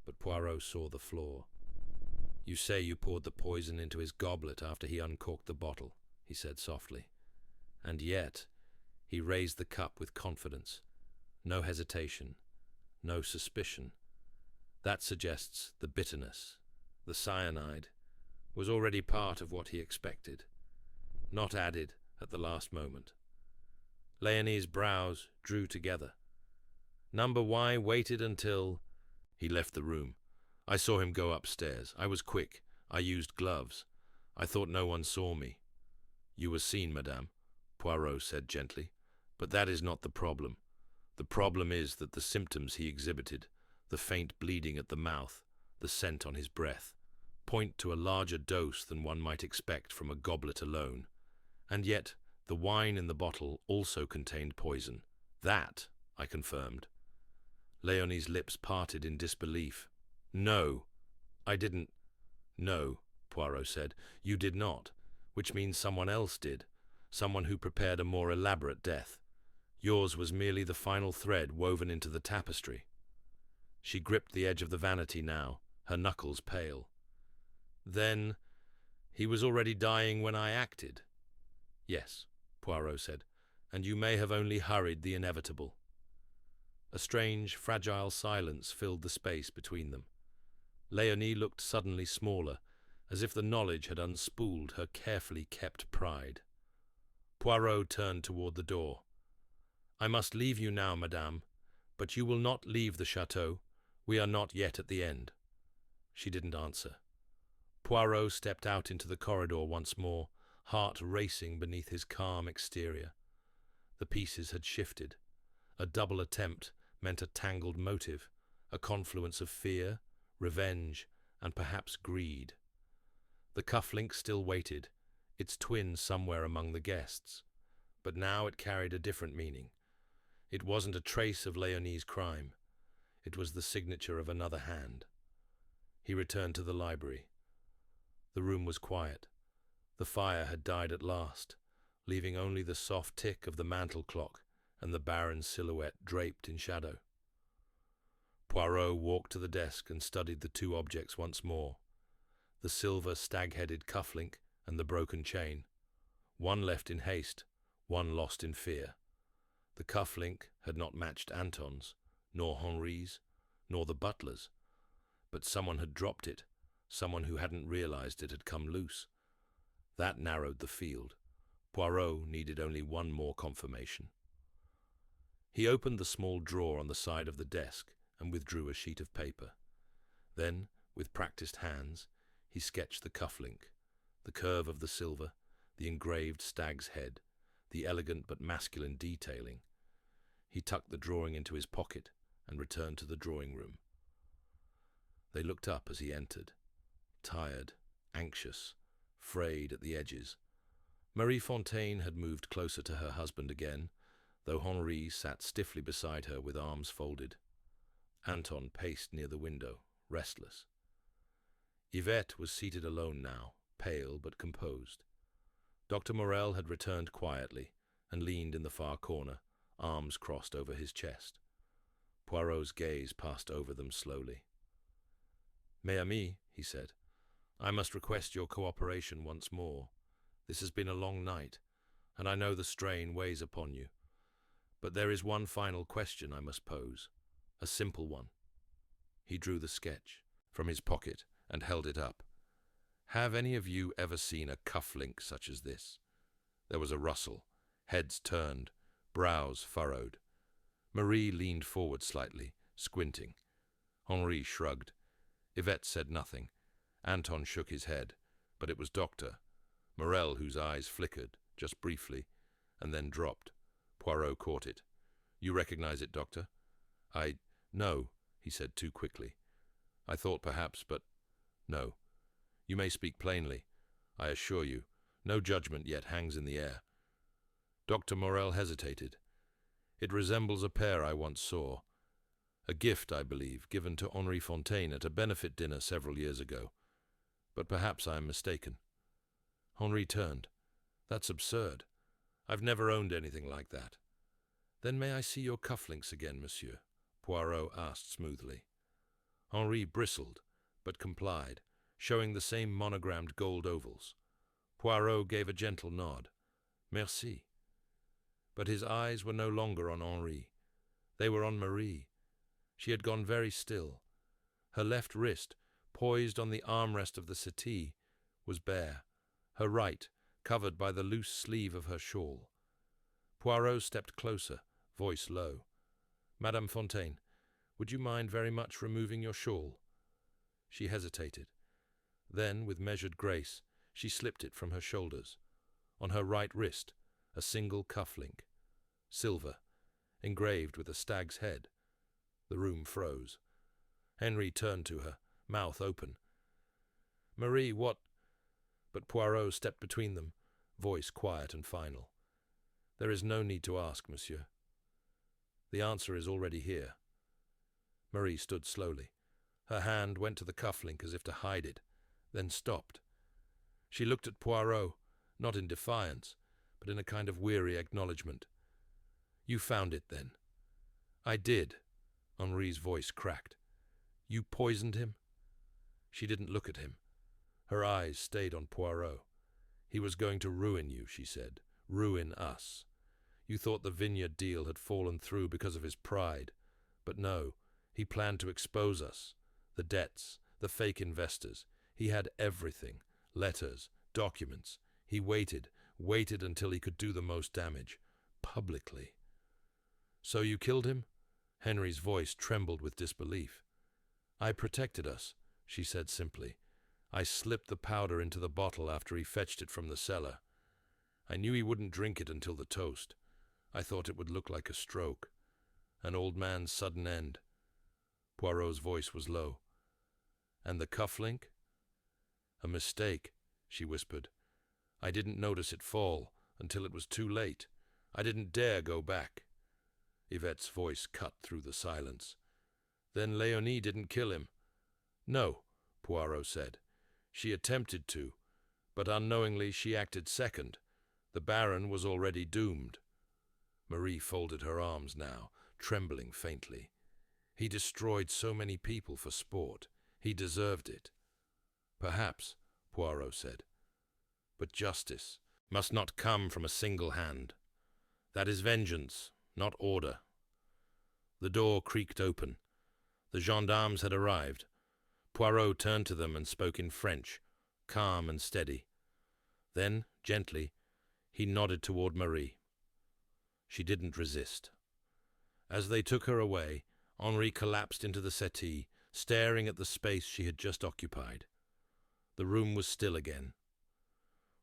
but Poirot saw the flaw. "You say you poured the poison into his goblet after he uncorked the bottle," he said softly. And yet, he raised the cup with confidence. No hesitation, no suspicion. That suggests the bitterness, the cyanide, was already part of what he expected, not added at the last moment. Léonie's brows drew together. Number Y waited until he left the room. I saw him go upstairs. I was quick. I used gloves. I thought no one saw me. You were seen, madame, Poirot said gently, but that is not the problem. The problem is that the symptoms he exhibited, the faint bleeding at the mouth, the scent on his breath, point to a larger dose than one might expect from a goblet alone. And yet, the wine in the bottle also contained poison. That, I confirmed. Léonie's lips parted in disbelief. No, I didn't. No, Poirot said, you did not, which means someone else did, someone who prepared a more elaborate death. Yours was merely the final thread woven into the tapestry. She gripped the edge of the vanity now, her knuckles pale. Then, he was already dying when I acted. Yes, Poirot said, and you may have only hurried the inevitable. A strange, fragile silence filled the space between them. Léonie looked suddenly smaller, as if the knowledge had unspooled her carefully kept pride. Poirot turned toward the door. I must leave you now, madame, but you will not leave the chateau. We are not yet at the end. She didn't answer. Poirot stepped out into the corridor once more, heart racing beneath his calm exterior. The pieces had shifted. A double attempt meant a tangled motive, a confluence of fear, revenge, and perhaps greed. The cufflink still waited, its twin somewhere among the guests, but now it carried a different meaning. It wasn't a trace of Léonie's crime. It was the signature of another hand. He returned to the library. The room was quiet. The fire had died at last, leaving only the soft tick of the mantel clock and the Baron's silhouette draped in shadow. Poirot walked to the desk and studied the 2 objects once more, the silver stag-headed cufflink and the broken chain. One left in haste, one lost in fear. The cufflink had not matched Anton's, nor Henri's, nor the butler's, but someone had dropped it, someone who hadn't realized it had come loose. That narrowed the field. Poirot needed only one more confirmation. He opened the small drawer on the side of the desk and withdrew a sheet of paper. Then, with practiced hands, he sketched the cufflink, the curve of the silver, the engraved stag's head, the elegant but masculine detailing. He tucked the drawing into his pocket and returned to the drawing room. They looked up as he entered, tired, anxious, frayed at the edges. Marie Fontaine had moved closer to her husband again, though Henri sat stiffly beside her with arms folded. Anton paced near the window, restless. Yvette was seated alone now, pale but composed. Dr. Morel had returned quietly and leaned in the far corner, arms crossed over his chest. Poirot's gaze passed over them slowly. "Mes amis," he said, I must request your cooperation once more. This has been a long night, and I know the strain weighs upon you. But there is one final question I must pose, a simple one. He drew the sketch from his pocket and held it up. Have any of you ever seen a cufflink such as this? There was a rustle, heads turned, brows furrowed. Marie leaned forward slightly, squinting. Henri shrugged. Yvette said nothing. Anton shook his head, but it was Doctor Morel whose eyes flickered, just briefly, and then dropped. Poirot caught it. You recognize it, Doctor? No, he said too quickly. I thought perhaps, but no. You may speak plainly. I assure you, no judgment yet hangs in the air. Dr. Morel hesitated. It resembles a pair I once saw. A gift, I believe, given to Henri Fontaine at a benefit dinner several years ago. But perhaps I am mistaken. Henri turned. That's absurd. I've never owned anything like that. Then may I see your cufflinks again, monsieur? Poirot asked smoothly. Henri bristled, but complied, showing the same monogrammed gold ovals. Poirot gave a gentle nod. Merci. But his eyes were no longer on Henri. They were on Marie. She had gone very still. Her left wrist, poised on the armrest of the settee, was bare, her right covered by the loose sleeve of her shawl. Poirot stepped closer, voice low. Madame Fontaine, would you mind very much removing your shawl? She hesitated. Then, with measured grace, she slipped it from her shoulders. On her right wrist, a single cufflink. Silver, engraved with a stag's head. The room froze. Henri turned to her, mouth open. Marie, what? But Poirot stepped between them, voice quiet and final. There is no need to ask, monsieur. The answer is already here. Marie stood slowly. Her hand went to the cufflink as if to hide it, then stopped. She looked at Poirot, not in defiance, but in a kind of weary acknowledgement. You found it, then? I did. Henri's voice cracked. You poisoned him? She didn't look at him. Her eyes stayed on Poirot. He was going to ruin you, she said. Ruin us. You thought the vineyard deal had fallen through because of his pride. But no, he planned to expose us. The debts, the fake investors. He had everything. Letters, documents. He waited until he could do the most damage. Publicly. So you killed him? Henri's voice trembled with disbelief. I protected us, she said simply. I slipped the powder into the bottle after he fetched it from the cellar. I knew he wouldn't drink it until the toast. I thought it would look like a stroke. An old man's sudden end. Poirot's voice was low. And the cufflink? A mistake, she whispered. I didn't notice it fall until it was too late. I didn't dare go back. Yvette's voice cut through the silence. Then Léonie didn't kill him. No, Poirot said. She attempted to, but unknowingly she acted second. The Baron was already doomed. Marie folded her arms now, trembling faintly. He destroyed so many people for sport. He deserved it. Perhaps, Poirot said. But justice must not come from a single hand. That is vengeance, not order. The door creaked open. The gendarmes had arrived. Poirot turned to them and spoke in French, calm and steady. Then, gently, he nodded toward Marie. She didn't resist. As they took her away, Henri collapsed into the settee, staring at the space she had just occupied. The room was still again.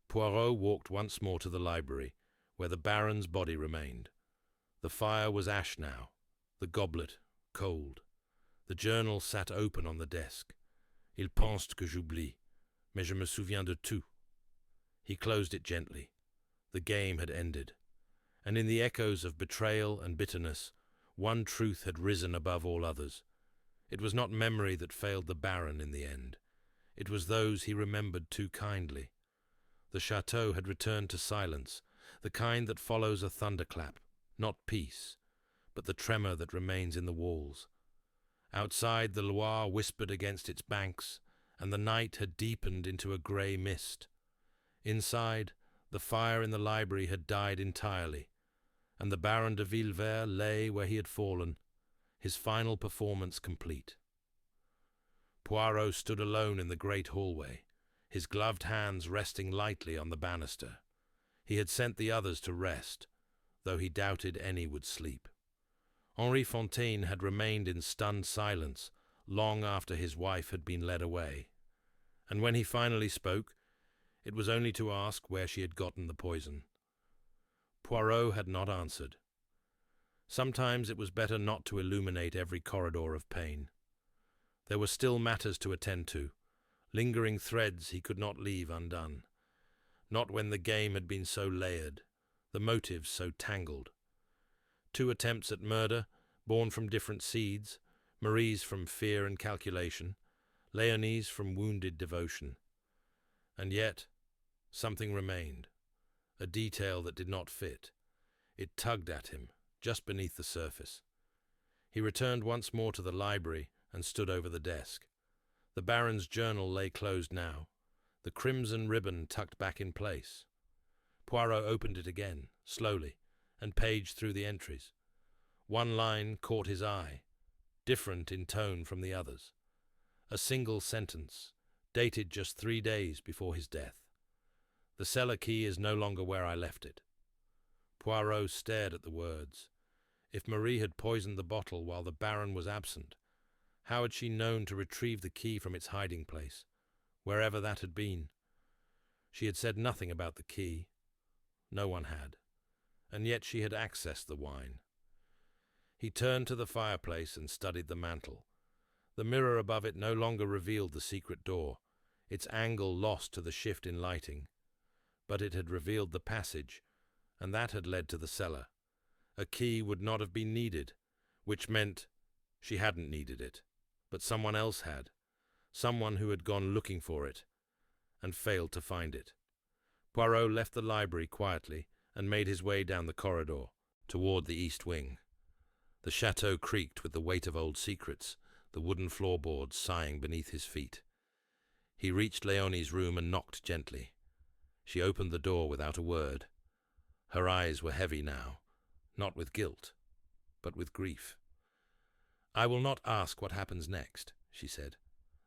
Poirot walked once more to the library, where the Baron's body remained. The fire was ash now, the goblet cold. The journal sat open on the desk. Il pense que j'oublie, mais je me souviens de tout. He closed it gently. The game had ended, and in the echoes of betrayal and bitterness, one truth had risen above all others. It was not memory that failed the Baron in the end. It was those he remembered too kindly. The chateau had returned to silence, the kind that follows a thunderclap, not peace, but the tremor that remains in the walls. Outside, the Loire whispered against its banks, and the night had deepened into a grey mist. Inside, the fire in the library had died entirely, and the Baron de Villevert lay where he had fallen, his final performance complete. Poirot stood alone in the great hallway, his gloved hands resting lightly on the banister. He had sent the others to rest, though he doubted any would sleep. Henri Fontaine had remained in stunned silence long after his wife had been led away, and when he finally spoke, it was only to ask where she had gotten the poison. Poirot had not answered. Sometimes it was better not to illuminate every corridor of pain. There were still matters to attend to, lingering threads he could not leave undone. Not when the game had been so layered, the motives so tangled. 2 attempts at murder, born from different seeds, Marie's from fear and calculation, Léonie's from wounded devotion. And yet, something remained, a detail that did not fit. It tugged at him, just beneath the surface. He returned once more to the library and stood over the desk. The Baron's journal lay closed now, the crimson ribbon tucked back in place. Poirot opened it again, slowly, and paged through the entries. One line caught his eye, different in tone from the others. A single sentence, dated just 3 days before his death. The cellar key is no longer where I left it. Poirot stared at the words. If Marie had poisoned the bottle while the Baron was absent, how had she known to retrieve the key from its hiding place, wherever that had been? She had said nothing about the key. No one had. And yet she had accessed the wine. He turned to the fireplace and studied the mantel. The mirror above it no longer revealed the secret door, its angle lost to the shift in lighting. But it had revealed the passage, and that had led to the cellar. A key would not have been needed, which meant she hadn't needed it, but someone else had, someone who had gone looking for it, and failed to find it. Poirot left the library quietly and made his way down the corridor, toward the east wing. The chateau creaked with the weight of old secrets, the wooden floorboards sighing beneath his feet. He reached Léonie's room and knocked gently. She opened the door without a word. Her eyes were heavy now, not with guilt, but with grief. "I will not ask what happens next," she said.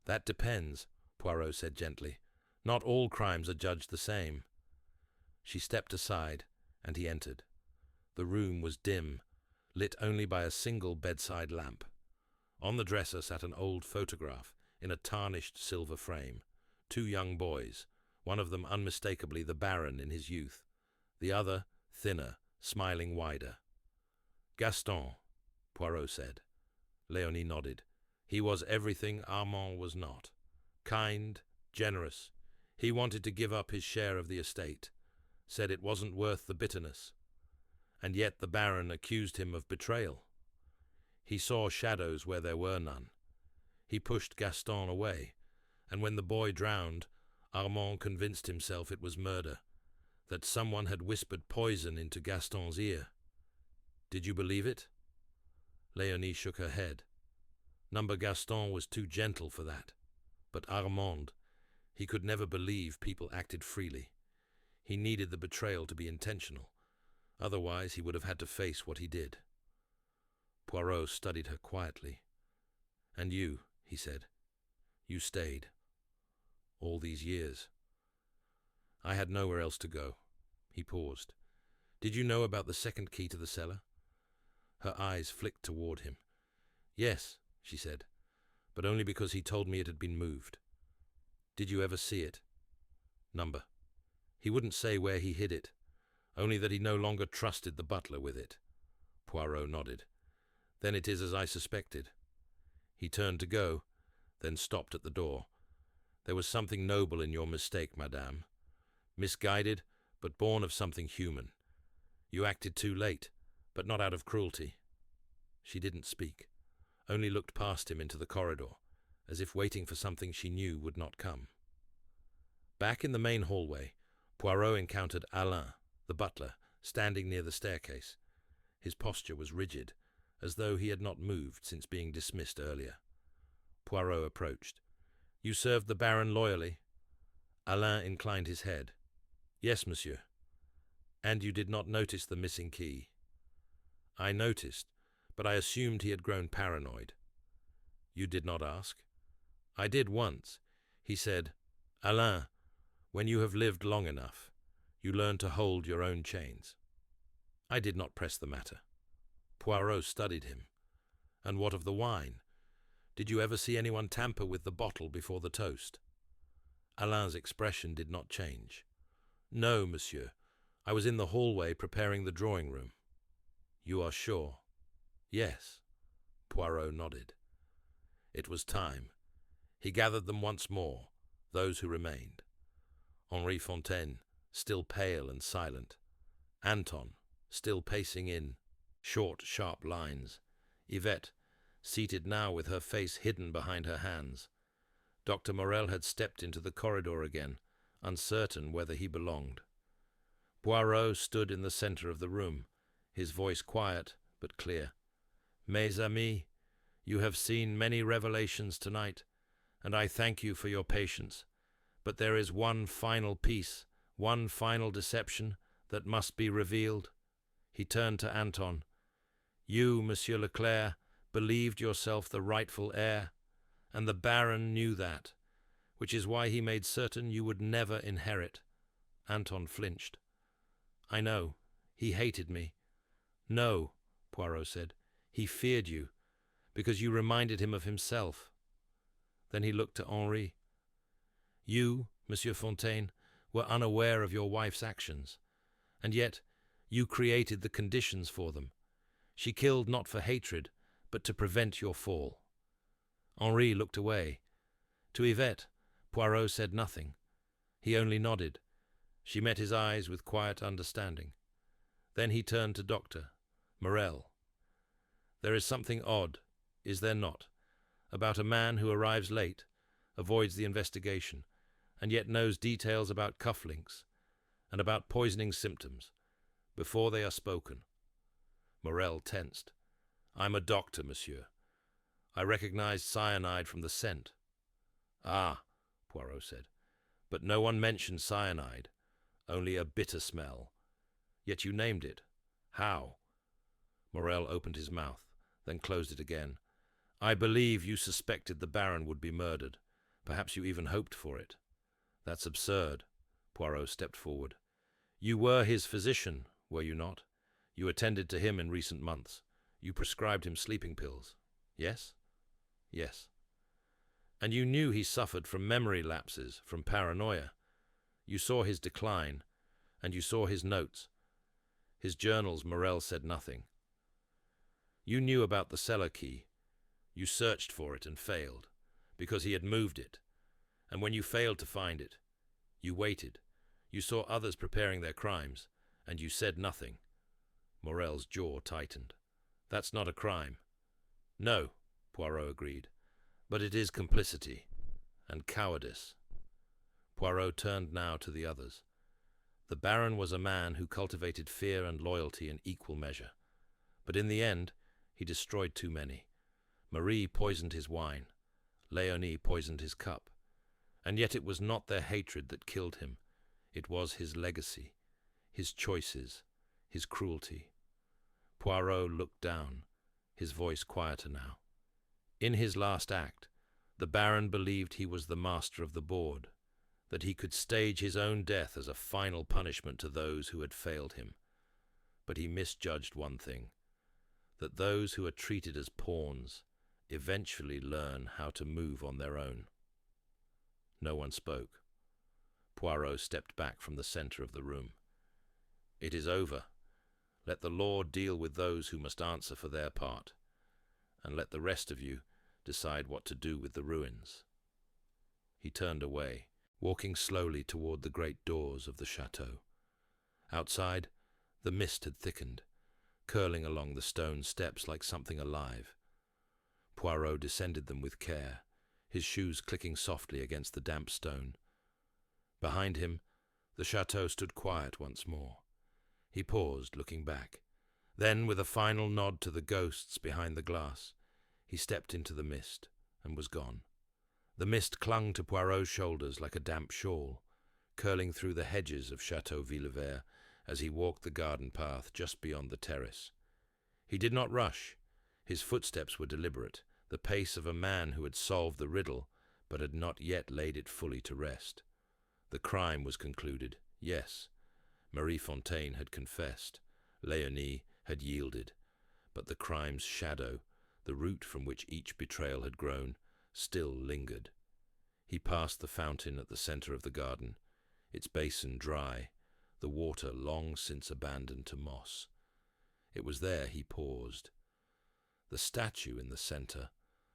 "That depends," Poirot said gently. "Not all crimes are judged the same." She stepped aside, and he entered. The room was dim, lit only by a single bedside lamp. On the dresser sat an old photograph in a tarnished silver frame. 2 young boys, one of them unmistakably the Baron in his youth, the other thinner, smiling wider. "Gaston," Poirot said. Léonie nodded. He was everything Armand was not. Kind, generous. He wanted to give up his share of the estate, said it wasn't worth the bitterness. And yet the Baron accused him of betrayal. He saw shadows where there were none. He pushed Gaston away, and when the boy drowned, Armand convinced himself it was murder, that someone had whispered poison into Gaston's ear. Did you believe it? Léonie shook her head. Number Gaston was too gentle for that. But Armand, he could never believe people acted freely. He needed the betrayal to be intentional. Otherwise, he would have had to face what he did. Poirot studied her quietly. "And you," he said. "You stayed. All these years." "I had nowhere else to go." He paused. "Did you know about the second key to the cellar?" Her eyes flicked toward him. "Yes," she said, "but only because he told me it had been moved." "Did you ever see it?" "Number. He wouldn't say where he hid it, only that he no longer trusted the butler with it." Poirot nodded. "Then it is as I suspected." He turned to go, then stopped at the door. "There was something noble in your mistake, madame. Misguided, but born of something human. You acted too late, but not out of cruelty." She didn't speak, only looked past him into the corridor, as if waiting for something she knew would not come. Back in the main hallway, Poirot encountered Alain, the butler, standing near the staircase. His posture was rigid, as though he had not moved since being dismissed earlier. Poirot approached. You served the Baron loyally? Alain inclined his head. Yes, monsieur. And you did not notice the missing key? I noticed, but I assumed he had grown paranoid. You did not ask? I did once. He said, Alain, when you have lived long enough, you learn to hold your own chains. I did not press the matter. Poirot studied him. And what of the wine? Did you ever see anyone tamper with the bottle before the toast? Alain's expression did not change. No, monsieur. I was in the hallway preparing the drawing room. You are sure? Yes. Poirot nodded. It was time. He gathered them once more, those who remained. Henri Fontaine, still pale and silent. Anton, still pacing in short, sharp lines. Yvette, seated now with her face hidden behind her hands. Dr. Morel had stepped into the corridor again, uncertain whether he belonged. Poirot stood in the centre of the room, his voice quiet but clear. Mes amis, you have seen many revelations tonight, and I thank you for your patience. But there is one final piece, one final deception that must be revealed. He turned to Anton. You, Monsieur Leclerc, believed yourself the rightful heir, and the Baron knew that, which is why he made certain you would never inherit. Anton flinched. I know. He hated me. No, Poirot said. He feared you, because you reminded him of himself. Then he looked to Henri. You, Monsieur Fontaine, were unaware of your wife's actions, and yet you created the conditions for them. She killed not for hatred, but to prevent your fall. Henri looked away. To Yvette, Poirot said nothing. He only nodded. She met his eyes with quiet understanding. Then he turned to Dr. Morel. There is something odd, is there not, about a man who arrives late, avoids the investigation, and yet knows details about cufflinks and about poisoning symptoms before they are spoken. Morel tensed. I'm a doctor, monsieur. I recognized cyanide from the scent. Ah, Poirot said, but no one mentioned cyanide, only a bitter smell. Yet you named it. How? Morel opened his mouth, then closed it again. I believe you suspected the Baron would be murdered. Perhaps you even hoped for it. That's absurd. Poirot stepped forward. You were his physician, were you not? You attended to him in recent months. You prescribed him sleeping pills. Yes? Yes. And you knew he suffered from memory lapses, from paranoia. You saw his decline, and you saw his notes. His journals, Morel said nothing. You knew about the cellar key. You searched for it and failed, because he had moved it. And when you failed to find it, you waited. You saw others preparing their crimes, and you said nothing. Morel's jaw tightened. That's not a crime. No, Poirot agreed, but it is complicity and cowardice. Poirot turned now to the others. The Baron was a man who cultivated fear and loyalty in equal measure, but in the end he destroyed too many. Marie poisoned his wine. Léonie poisoned his cup. And yet it was not their hatred that killed him. It was his legacy, his choices, his cruelty. Poirot looked down, his voice quieter now. In his last act, the Baron believed he was the master of the board, that he could stage his own death as a final punishment to those who had failed him. But he misjudged one thing, that those who are treated as pawns eventually learn how to move on their own. No one spoke. Poirot stepped back from the centre of the room. It is over. Let the law deal with those who must answer for their part, and let the rest of you decide what to do with the ruins. He turned away, walking slowly toward the great doors of the chateau. Outside, the mist had thickened, curling along the stone steps like something alive. Poirot descended them with care, his shoes clicking softly against the damp stone. Behind him, the chateau stood quiet once more. He paused, looking back. Then, with a final nod to the ghosts behind the glass, he stepped into the mist and was gone. The mist clung to Poirot's shoulders like a damp shawl, curling through the hedges of Chateau Villevert as he walked the garden path just beyond the terrace. He did not rush. His footsteps were deliberate, the pace of a man who had solved the riddle but had not yet laid it fully to rest. The crime was concluded, yes. Marie Fontaine had confessed. Léonie had yielded. But the crime's shadow, the root from which each betrayal had grown, still lingered. He passed the fountain at the center of the garden, its basin dry, the water long since abandoned to moss. It was there he paused. The statue in the center,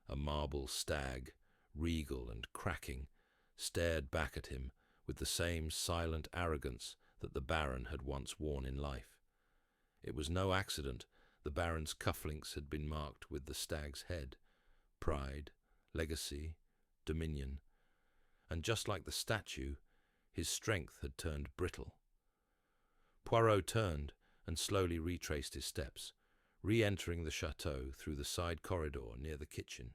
a marble stag, regal and cracking, stared back at him with the same silent arrogance that the Baron had once worn in life. It was no accident the Baron's cufflinks had been marked with the stag's head: pride, legacy, dominion. And just like the statue, his strength had turned brittle. Poirot turned and slowly retraced his steps, re-entering the chateau through the side corridor near the kitchen.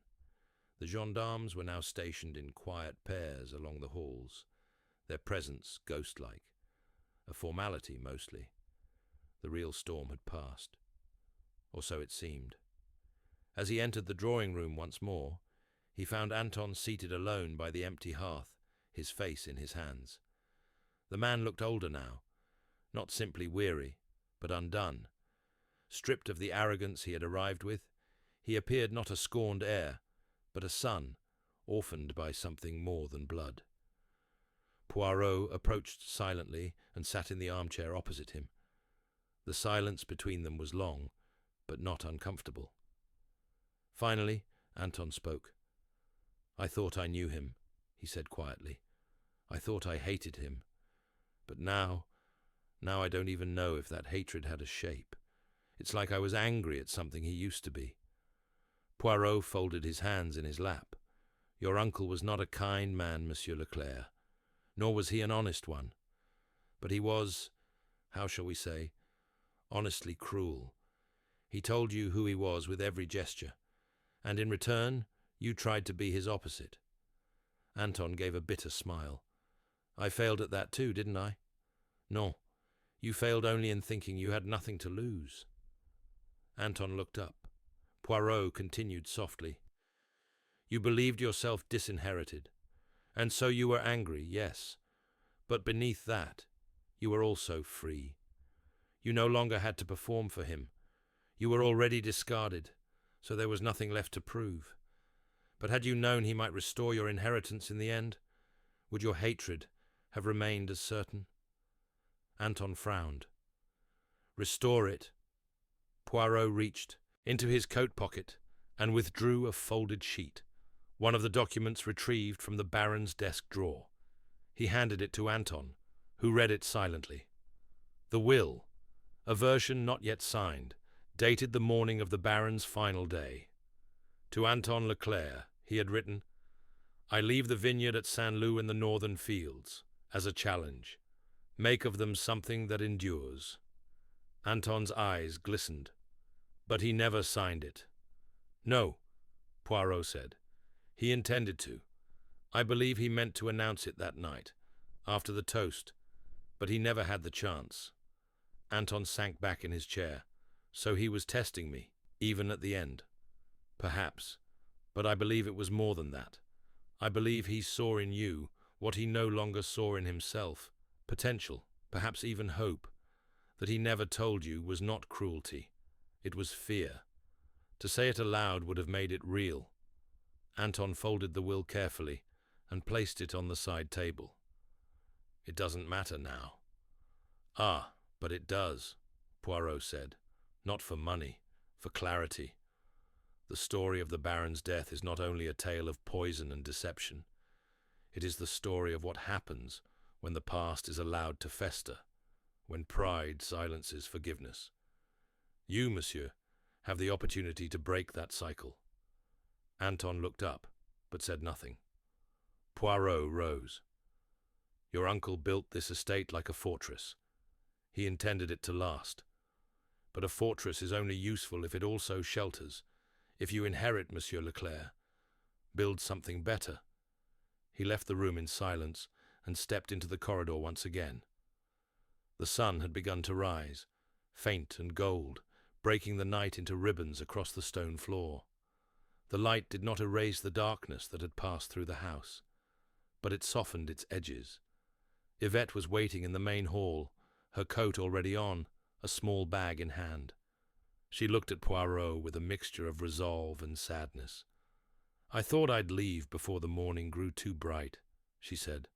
The gendarmes were now stationed in quiet pairs along the halls, their presence ghost-like, a formality mostly. The real storm had passed, or so it seemed. As he entered the drawing room once more, he found Anton seated alone by the empty hearth, his face in his hands. The man looked older now, not simply weary, but undone. Stripped of the arrogance he had arrived with, he appeared not a scorned heir, but a son, orphaned by something more than blood. Poirot approached silently and sat in the armchair opposite him. The silence between them was long, but not uncomfortable. Finally, Anton spoke. "I thought I knew him," he said quietly. "I thought I hated him. But now I don't even know if that hatred had a shape. It's like I was angry at something he used to be." Poirot folded his hands in his lap. "Your uncle was not a kind man, Monsieur Leclerc, nor was he an honest one. But he was, how shall we say, honestly cruel. He told you who he was with every gesture, and in return you tried to be his opposite." Anton gave a bitter smile. "I failed at that too, didn't I?" "No, you failed only in thinking you had nothing to lose." Anton looked up. Poirot continued softly. "You believed yourself disinherited, and so you were angry, yes. But beneath that, you were also free. You no longer had to perform for him. You were already discarded, so there was nothing left to prove. But had you known he might restore your inheritance in the end, would your hatred have remained as certain?" Anton frowned. "Restore it." Poirot reached into his coat pocket and withdrew a folded sheet, one of the documents retrieved from the Baron's desk drawer. He handed it to Anton, who read it silently. The will, a version not yet signed, dated the morning of the Baron's final day. To Anton Leclerc, he had written, "I leave the vineyard at Saint-Loup in the northern fields, as a challenge. Make of them something that endures." Anton's eyes glistened, but he never signed it. "No," Poirot said. "He intended to. I believe he meant to announce it that night, after the toast, but he never had the chance." Anton sank back in his chair. "So he was testing me, even at the end." "Perhaps, but I believe it was more than that. I believe he saw in you what he no longer saw in himself, potential, perhaps even hope. That he never told you was not cruelty. It was fear. To say it aloud would have made it real." Anton folded the will carefully and placed it on the side table. "It doesn't matter now." "Ah, but it does," Poirot said. "Not for money, for clarity. The story of the Baron's death is not only a tale of poison and deception. It is the story of what happens when the past is allowed to fester, when pride silences forgiveness. You, monsieur, have the opportunity to break that cycle." Anton looked up, but said nothing. Poirot rose. "Your uncle built this estate like a fortress. He intended it to last. But a fortress is only useful if it also shelters. If you inherit, Monsieur Leclerc, build something better, He left the room in silence and stepped into the corridor once again. The sun had begun to rise, faint and gold, breaking the night into ribbons across the stone floor. The light did not erase the darkness that had passed through the house, but it softened its edges. Yvette was waiting in the main hall, her coat already on, a small bag in hand. She looked at Poirot with a mixture of resolve and sadness. "I thought I'd leave before the morning grew too bright," she said.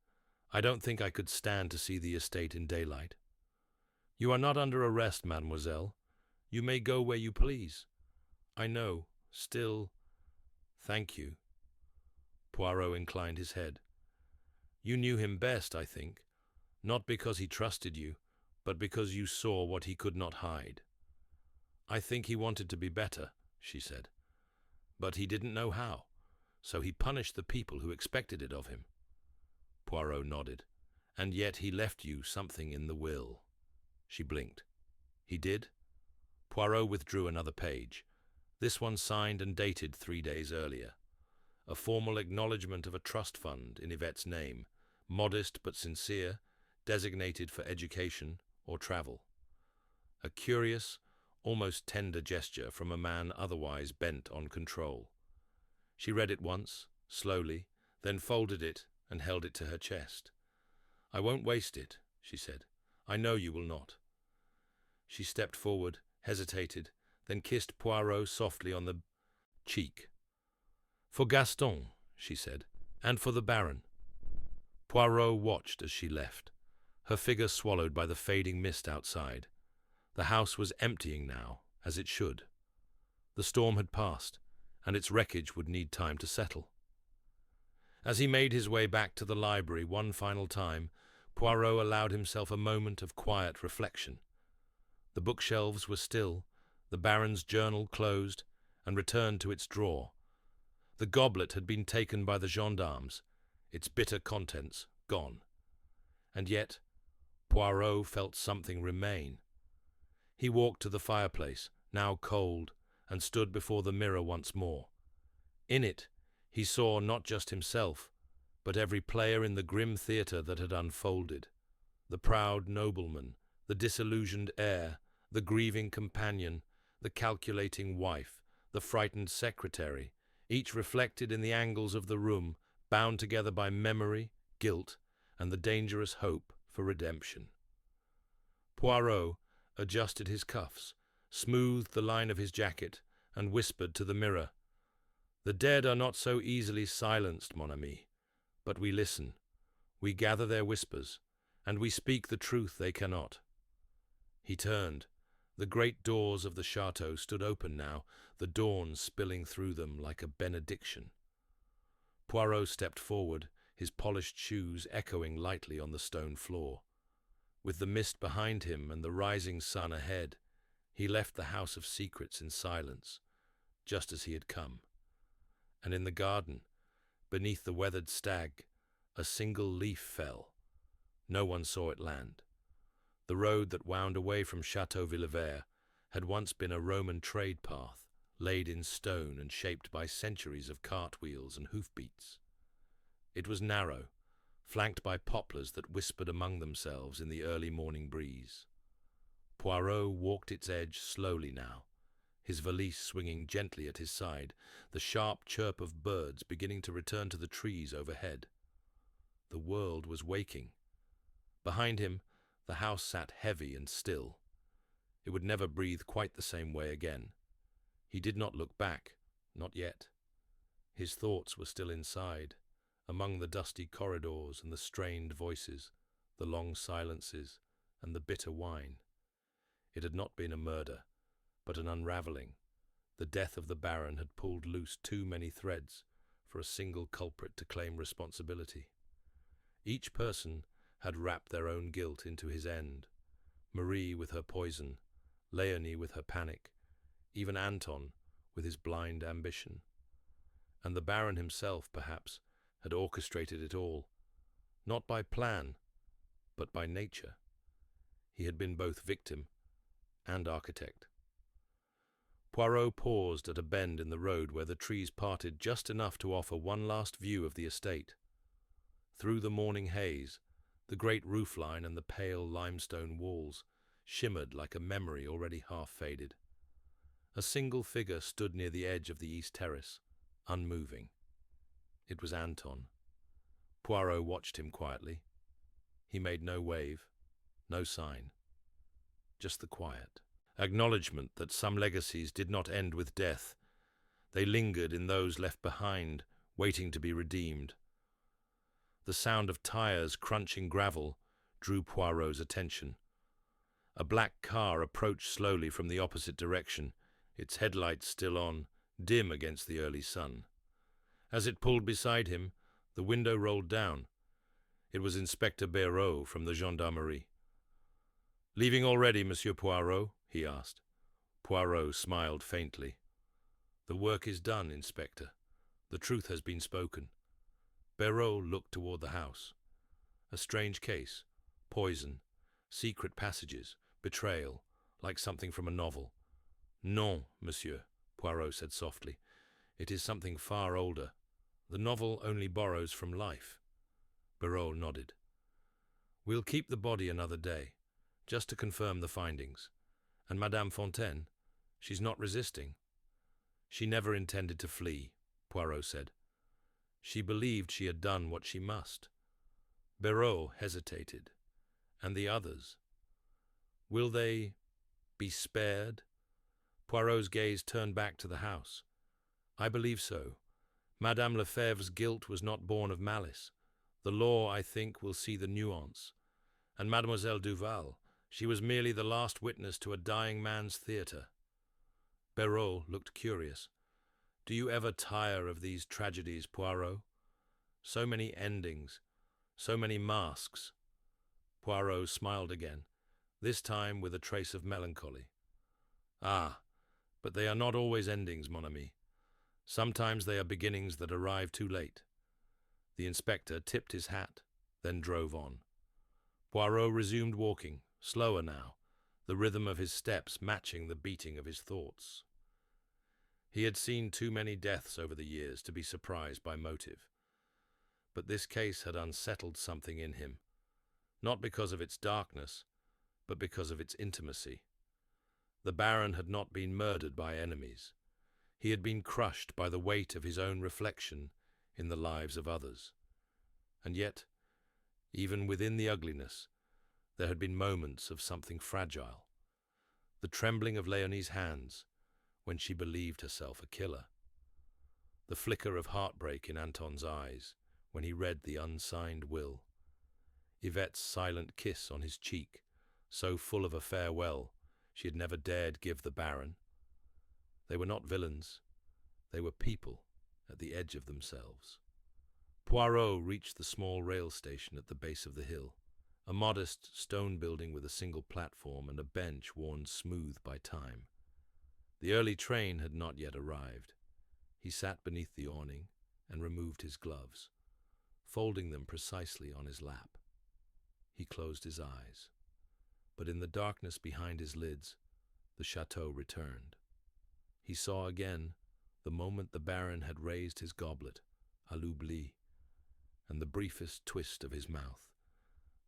"I don't think I could stand to see the estate in daylight." "You are not under arrest, mademoiselle. You may go where you please." "I know. Still—" "Thank you." Poirot inclined his head. "You knew him best, I think, not because he trusted you, but because you saw what he could not hide." "I think he wanted to be better," she said. "But he didn't know how, so he punished the people who expected it of him." Poirot nodded. "And yet he left you something in the will." She blinked. "He did?" Poirot withdrew another page, this one signed and dated 3 days earlier. A formal acknowledgement of a trust fund in Yvette's name, modest but sincere, designated for education or travel. A curious, almost tender gesture from a man otherwise bent on control. She read it once, slowly, then folded it and held it to her chest. "I won't waste it," she said. "I know you will not." She stepped forward, hesitated, then kissed Poirot softly on the cheek. "For Gaston," she said, "and for the Baron." Poirot watched as she left, her figure swallowed by the fading mist outside. The house was emptying now, as it should. The storm had passed, and its wreckage would need time to settle. As he made his way back to the library one final time, Poirot allowed himself a moment of quiet reflection. The bookshelves were still, the Baron's journal closed and returned to its drawer. The goblet had been taken by the gendarmes, its bitter contents gone. And yet, Poirot felt something remain. He walked to the fireplace, now cold, and stood before the mirror once more. In it, he saw not just himself, but every player in the grim theatre that had unfolded. The proud nobleman, the disillusioned heir, the grieving companion, the calculating wife, the frightened secretary, each reflected in the angles of the room, bound together by memory, guilt, and the dangerous hope for redemption. Poirot adjusted his cuffs, smoothed the line of his jacket, and whispered to the mirror, "The dead are not so easily silenced, mon ami, but we listen, we gather their whispers, and we speak the truth they cannot." He turned. The great doors of the chateau stood open now, the dawn spilling through them like a benediction. Poirot stepped forward, his polished shoes echoing lightly on the stone floor. With the mist behind him and the rising sun ahead, he left the house of secrets in silence, just as he had come. And in the garden, beneath the weathered stag, a single leaf fell. No one saw it land. The road that wound away from Chateau Villevert had once been a Roman trade path, laid in stone and shaped by centuries of cartwheels and hoofbeats. It was narrow, flanked by poplars that whispered among themselves in the early morning breeze. Poirot walked its edge slowly now, his valise swinging gently at his side, the sharp chirp of birds beginning to return to the trees overhead. The world was waking. Behind him, the house sat heavy and still. It would never breathe quite the same way again. He did not look back, not yet. His thoughts were still inside, among the dusty corridors and the strained voices, the long silences, and the bitter wine. It had not been a murder, but an unravelling. The death of the Baron had pulled loose too many threads for a single culprit to claim responsibility. Each person had wrapped their own guilt into his end. Marie with her poison, Leonie with her panic, even Anton with his blind ambition. And the Baron himself, perhaps, had orchestrated it all, not by plan, but by nature. He had been both victim and architect. Poirot paused at a bend in the road where the trees parted just enough to offer one last view of the estate. Through the morning haze, the great roofline and the pale limestone walls shimmered like a memory already half faded. A single figure stood near the edge of the east terrace, unmoving. It was Anton. Poirot watched him quietly. He made no wave, no sign, just the quiet. Acknowledgement that some legacies did not end with death. They lingered in those left behind, waiting to be redeemed. The sound of tires crunching gravel drew Poirot's attention. A black car approached slowly from the opposite direction, its headlights still on, dim against the early sun. As it pulled beside him, the window rolled down. It was Inspector Poirot from the gendarmerie. "Leaving already, Monsieur Poirot?" he asked. Poirot smiled faintly. "The work is done, Inspector. The truth has been spoken." Poirot looked toward the house. A strange case. Poison. Secret passages. Betrayal. Like something from a novel. "Non, monsieur," Poirot said softly. "It is something far older. The novel only borrows from life." Poirot nodded. "We'll keep the body another day, just to confirm the findings. And Madame Fontaine, she's not resisting." "She never intended to flee," Poirot said. "She believed she had done what she must." Poirot hesitated. "And the others? Will they be spared?" Poirot's gaze turned back to the house. "I believe so. Madame Lefebvre's guilt was not born of malice. The law, I think, will see the nuance. And Mademoiselle Duval, she was merely the last witness to a dying man's theatre." Poirot looked curious. "Do you ever tire of these tragedies, Poirot? So many endings, so many masks." Poirot smiled again, this time with a trace of melancholy. "Ah, but they are not always endings, mon ami. Sometimes they are beginnings that arrive too late." The inspector tipped his hat, then drove on. Poirot resumed walking, slower now, the rhythm of his steps matching the beating of his thoughts. He had seen too many deaths over the years to be surprised by motive. But this case had unsettled something in him, not because of its darkness, but because of its intimacy. The Baron had not been murdered by enemies. He had been crushed by the weight of his own reflection in the lives of others. And yet, even within the ugliness, there had been moments of something fragile. The trembling of Léonie's hands when she believed herself a killer. The flicker of heartbreak in Anton's eyes when he read the unsigned will. Yvette's silent kiss on his cheek, so full of a farewell she had never dared give the Baron. They were not villains. They were people at the edge of themselves. Poirot reached the small rail station at the base of the hill, a modest stone building with a single platform and a bench worn smooth by time. The early train had not yet arrived. He sat beneath the awning and removed his gloves, folding them precisely on his lap. He closed his eyes. But in the darkness behind his lids, the chateau returned. He saw again the moment the Baron had raised his goblet, à l'oubli, and the briefest twist of his mouth,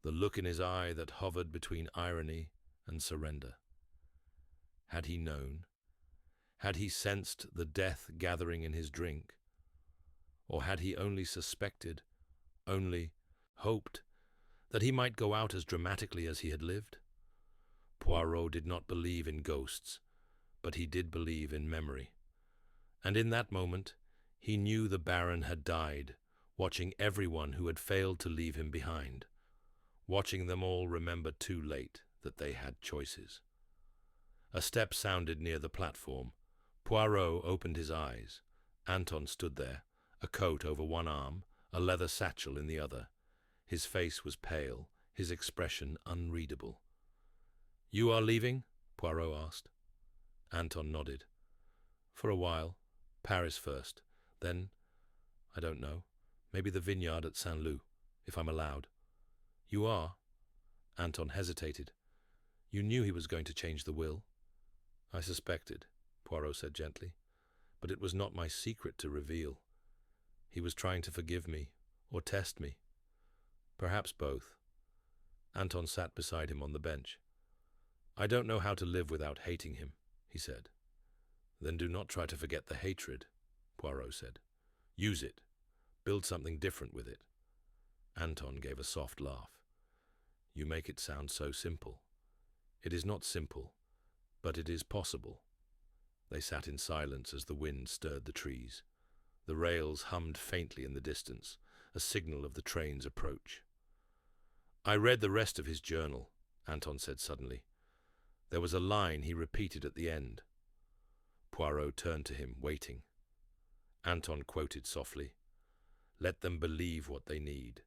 the look in his eye that hovered between irony and surrender. Had he known? Had he sensed the death gathering in his drink? Or had he only suspected, only hoped, that he might go out as dramatically as he had lived? Poirot did not believe in ghosts, but he did believe in memory. And in that moment, he knew the Baron had died, watching everyone who had failed to leave him behind, watching them all remember too late that they had choices. A step sounded near the platform. Poirot opened his eyes. Anton stood there, a coat over one arm, a leather satchel in the other. His face was pale, his expression unreadable. "You are leaving?" Poirot asked. Anton nodded. "For a while. Paris first. Then, I don't know, maybe the vineyard at Saint-Lô, if I'm allowed." "You are?" Anton hesitated. "You knew he was going to change the will?" "I suspected," Poirot said gently, "but it was not my secret to reveal. He was trying to forgive me, or test me. Perhaps both. Anton sat beside him on the bench. I don't know how to live without hating him, he said. Then do not try to forget the hatred, Poirot said. Use it. Build something different with it. Anton gave a soft laugh. You make it sound so simple. It is not simple, but it is possible. They sat in silence as the wind stirred the trees. The rails hummed faintly in the distance, a signal of the train's approach. I read the rest of his journal, Anton said suddenly. There was a line he repeated at the end. Poirot turned to him, waiting. Anton quoted softly, Let them believe what they need.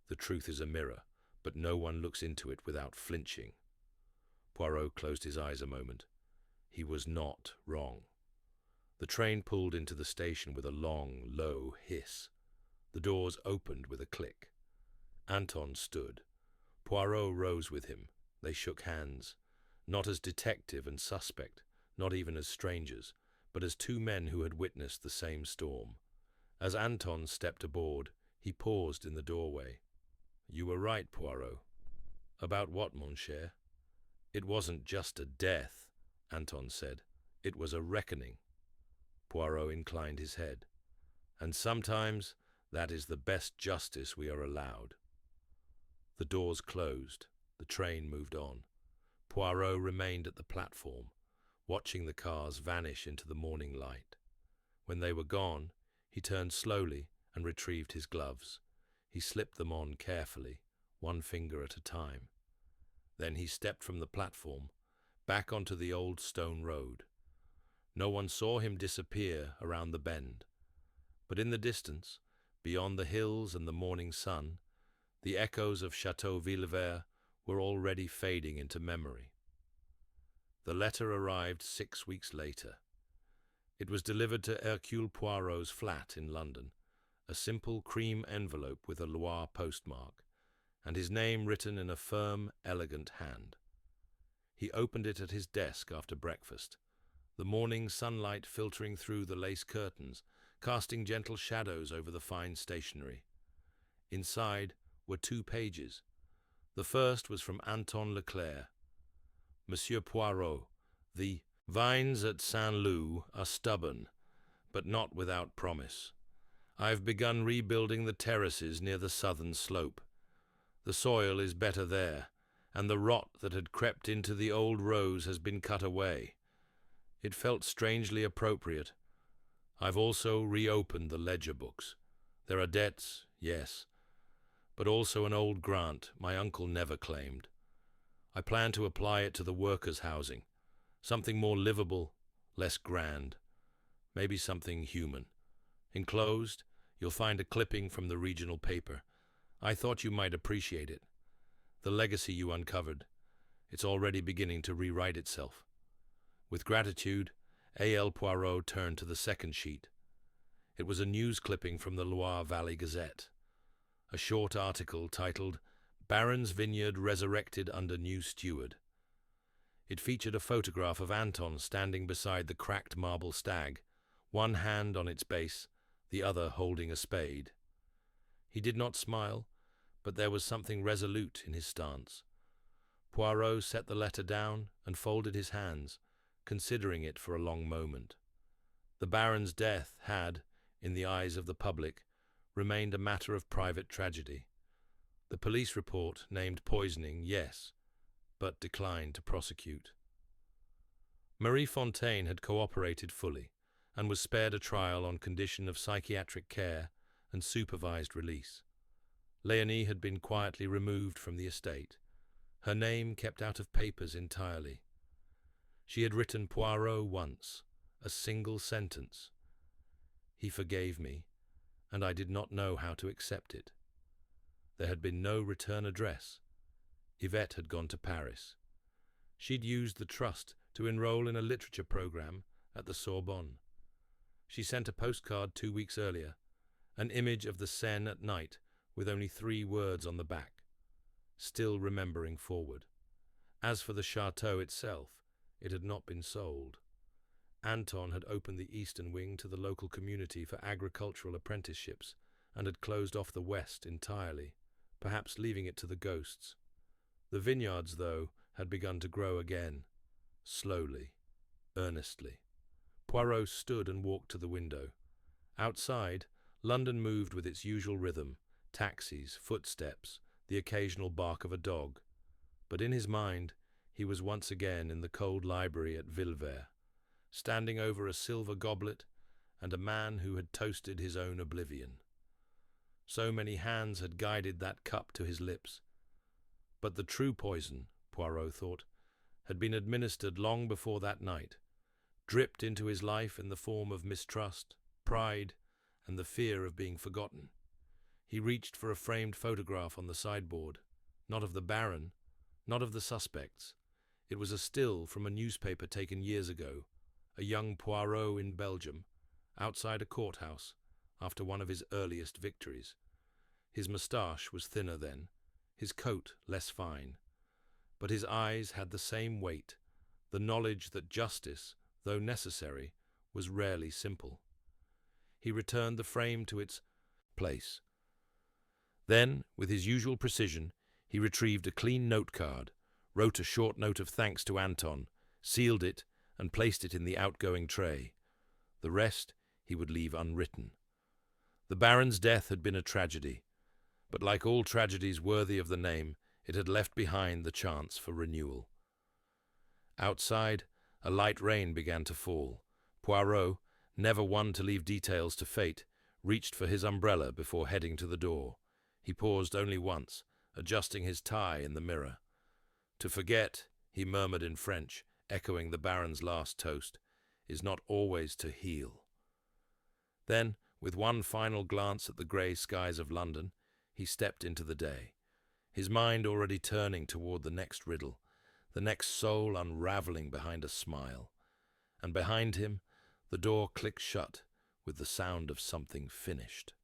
The truth is a mirror, but no one looks into it without flinching. Poirot closed his eyes a moment. He was not wrong. The train pulled into the station with a long, low hiss. The doors opened with a click. Anton stood. Poirot rose with him. They shook hands, not as detective and suspect, not even as strangers, but as two men who had witnessed the same storm. As Anton stepped aboard, he paused in the doorway. You were right, Poirot. About what, mon cher? It wasn't just a death, Anton said. It was a reckoning. Poirot inclined his head. And sometimes that is the best justice we are allowed. The doors closed. The train moved on. Poirot remained at the platform, watching the cars vanish into the morning light. When they were gone, he turned slowly and retrieved his gloves. He slipped them on carefully, one finger at a time. Then he stepped from the platform, back onto the old stone road. No one saw him disappear around the bend, but in the distance, beyond the hills and the morning sun, the echoes of Chateau Villevert were already fading into memory. The letter arrived 6 weeks later. It was delivered to Hercule Poirot's flat in London, a simple cream envelope with a Loire postmark, and his name written in a firm, elegant hand. He opened it at his desk after breakfast, the morning sunlight filtering through the lace curtains, casting gentle shadows over the fine stationery. Inside were 2 pages. The first was from Anton Leclerc. Monsieur Poirot, the vines at Saint-Loup are stubborn, but not without promise. I have begun rebuilding the terraces near the southern slope. The soil is better there, and the rot that had crept into the old rows has been cut away. It felt strangely appropriate. I've also reopened the ledger books. There are debts, yes, but also an old grant my uncle never claimed. I plan to apply it to the workers' housing, something more livable, less grand, maybe something human. Enclosed, you'll find a clipping from the regional paper. I thought you might appreciate it. The legacy you uncovered, it's already beginning to rewrite itself. With gratitude, A.L. Poirot turned to the second sheet. It was a news clipping from the Loire Valley Gazette, a short article titled Baron's Vineyard Resurrected Under New Steward. It featured a photograph of Anton standing beside the cracked marble stag, one hand on its base, the other holding a spade. He did not smile, but there was something resolute in his stance. Poirot set the letter down and folded his hands, considering it for a long moment. The Baron's death had, in the eyes of the public, remained a matter of private tragedy. The police report named poisoning, yes, but declined to prosecute. Marie Fontaine had cooperated fully and was spared a trial on condition of psychiatric care and supervised release. Léonie had been quietly removed from the estate, her name kept out of papers entirely. She had written Poirot once, a single sentence. He forgave me, and I did not know how to accept it. There had been no return address. Yvette had gone to Paris. She'd used the trust to enroll in a literature program at the Sorbonne. She sent a postcard 2 weeks earlier, an image of the Seine at night with only 3 words on the back, still remembering forward. As for the chateau itself, it had not been sold. Anton had opened the eastern wing to the local community for agricultural apprenticeships and had closed off the west entirely, perhaps leaving it to the ghosts. The vineyards, though, had begun to grow again, slowly, earnestly. Poirot stood and walked to the window. Outside, London moved with its usual rhythm, taxis, footsteps, the occasional bark of a dog. But in his mind, he was once again in the cold library at Vilvert, standing over a silver goblet and a man who had toasted his own oblivion. So many hands had guided that cup to his lips. But the true poison, Poirot thought, had been administered long before that night, dripped into his life in the form of mistrust, pride, and the fear of being forgotten. He reached for a framed photograph on the sideboard, not of the Baron, not of the suspects. It was a still from a newspaper taken years ago, a young Poirot in Belgium, outside a courthouse, after one of his earliest victories. His moustache was thinner then, his coat less fine, but his eyes had the same weight, the knowledge that justice, though necessary, was rarely simple. He returned the frame to its place. Then, with his usual precision, he retrieved a clean note card, wrote a short note of thanks to Anton, sealed it, and placed it in the outgoing tray. The rest he would leave unwritten. The Baron's death had been a tragedy, but like all tragedies worthy of the name, it had left behind the chance for renewal. Outside, a light rain began to fall. Poirot, never one to leave details to fate, reached for his umbrella before heading to the door. He paused only once, adjusting his tie in the mirror. To forget, he murmured in French, echoing the Baron's last toast, is not always to heal. Then, with one final glance at the grey skies of London, he stepped into the day, his mind already turning toward the next riddle, the next soul unravelling behind a smile. And behind him, the door clicked shut with the sound of something finished.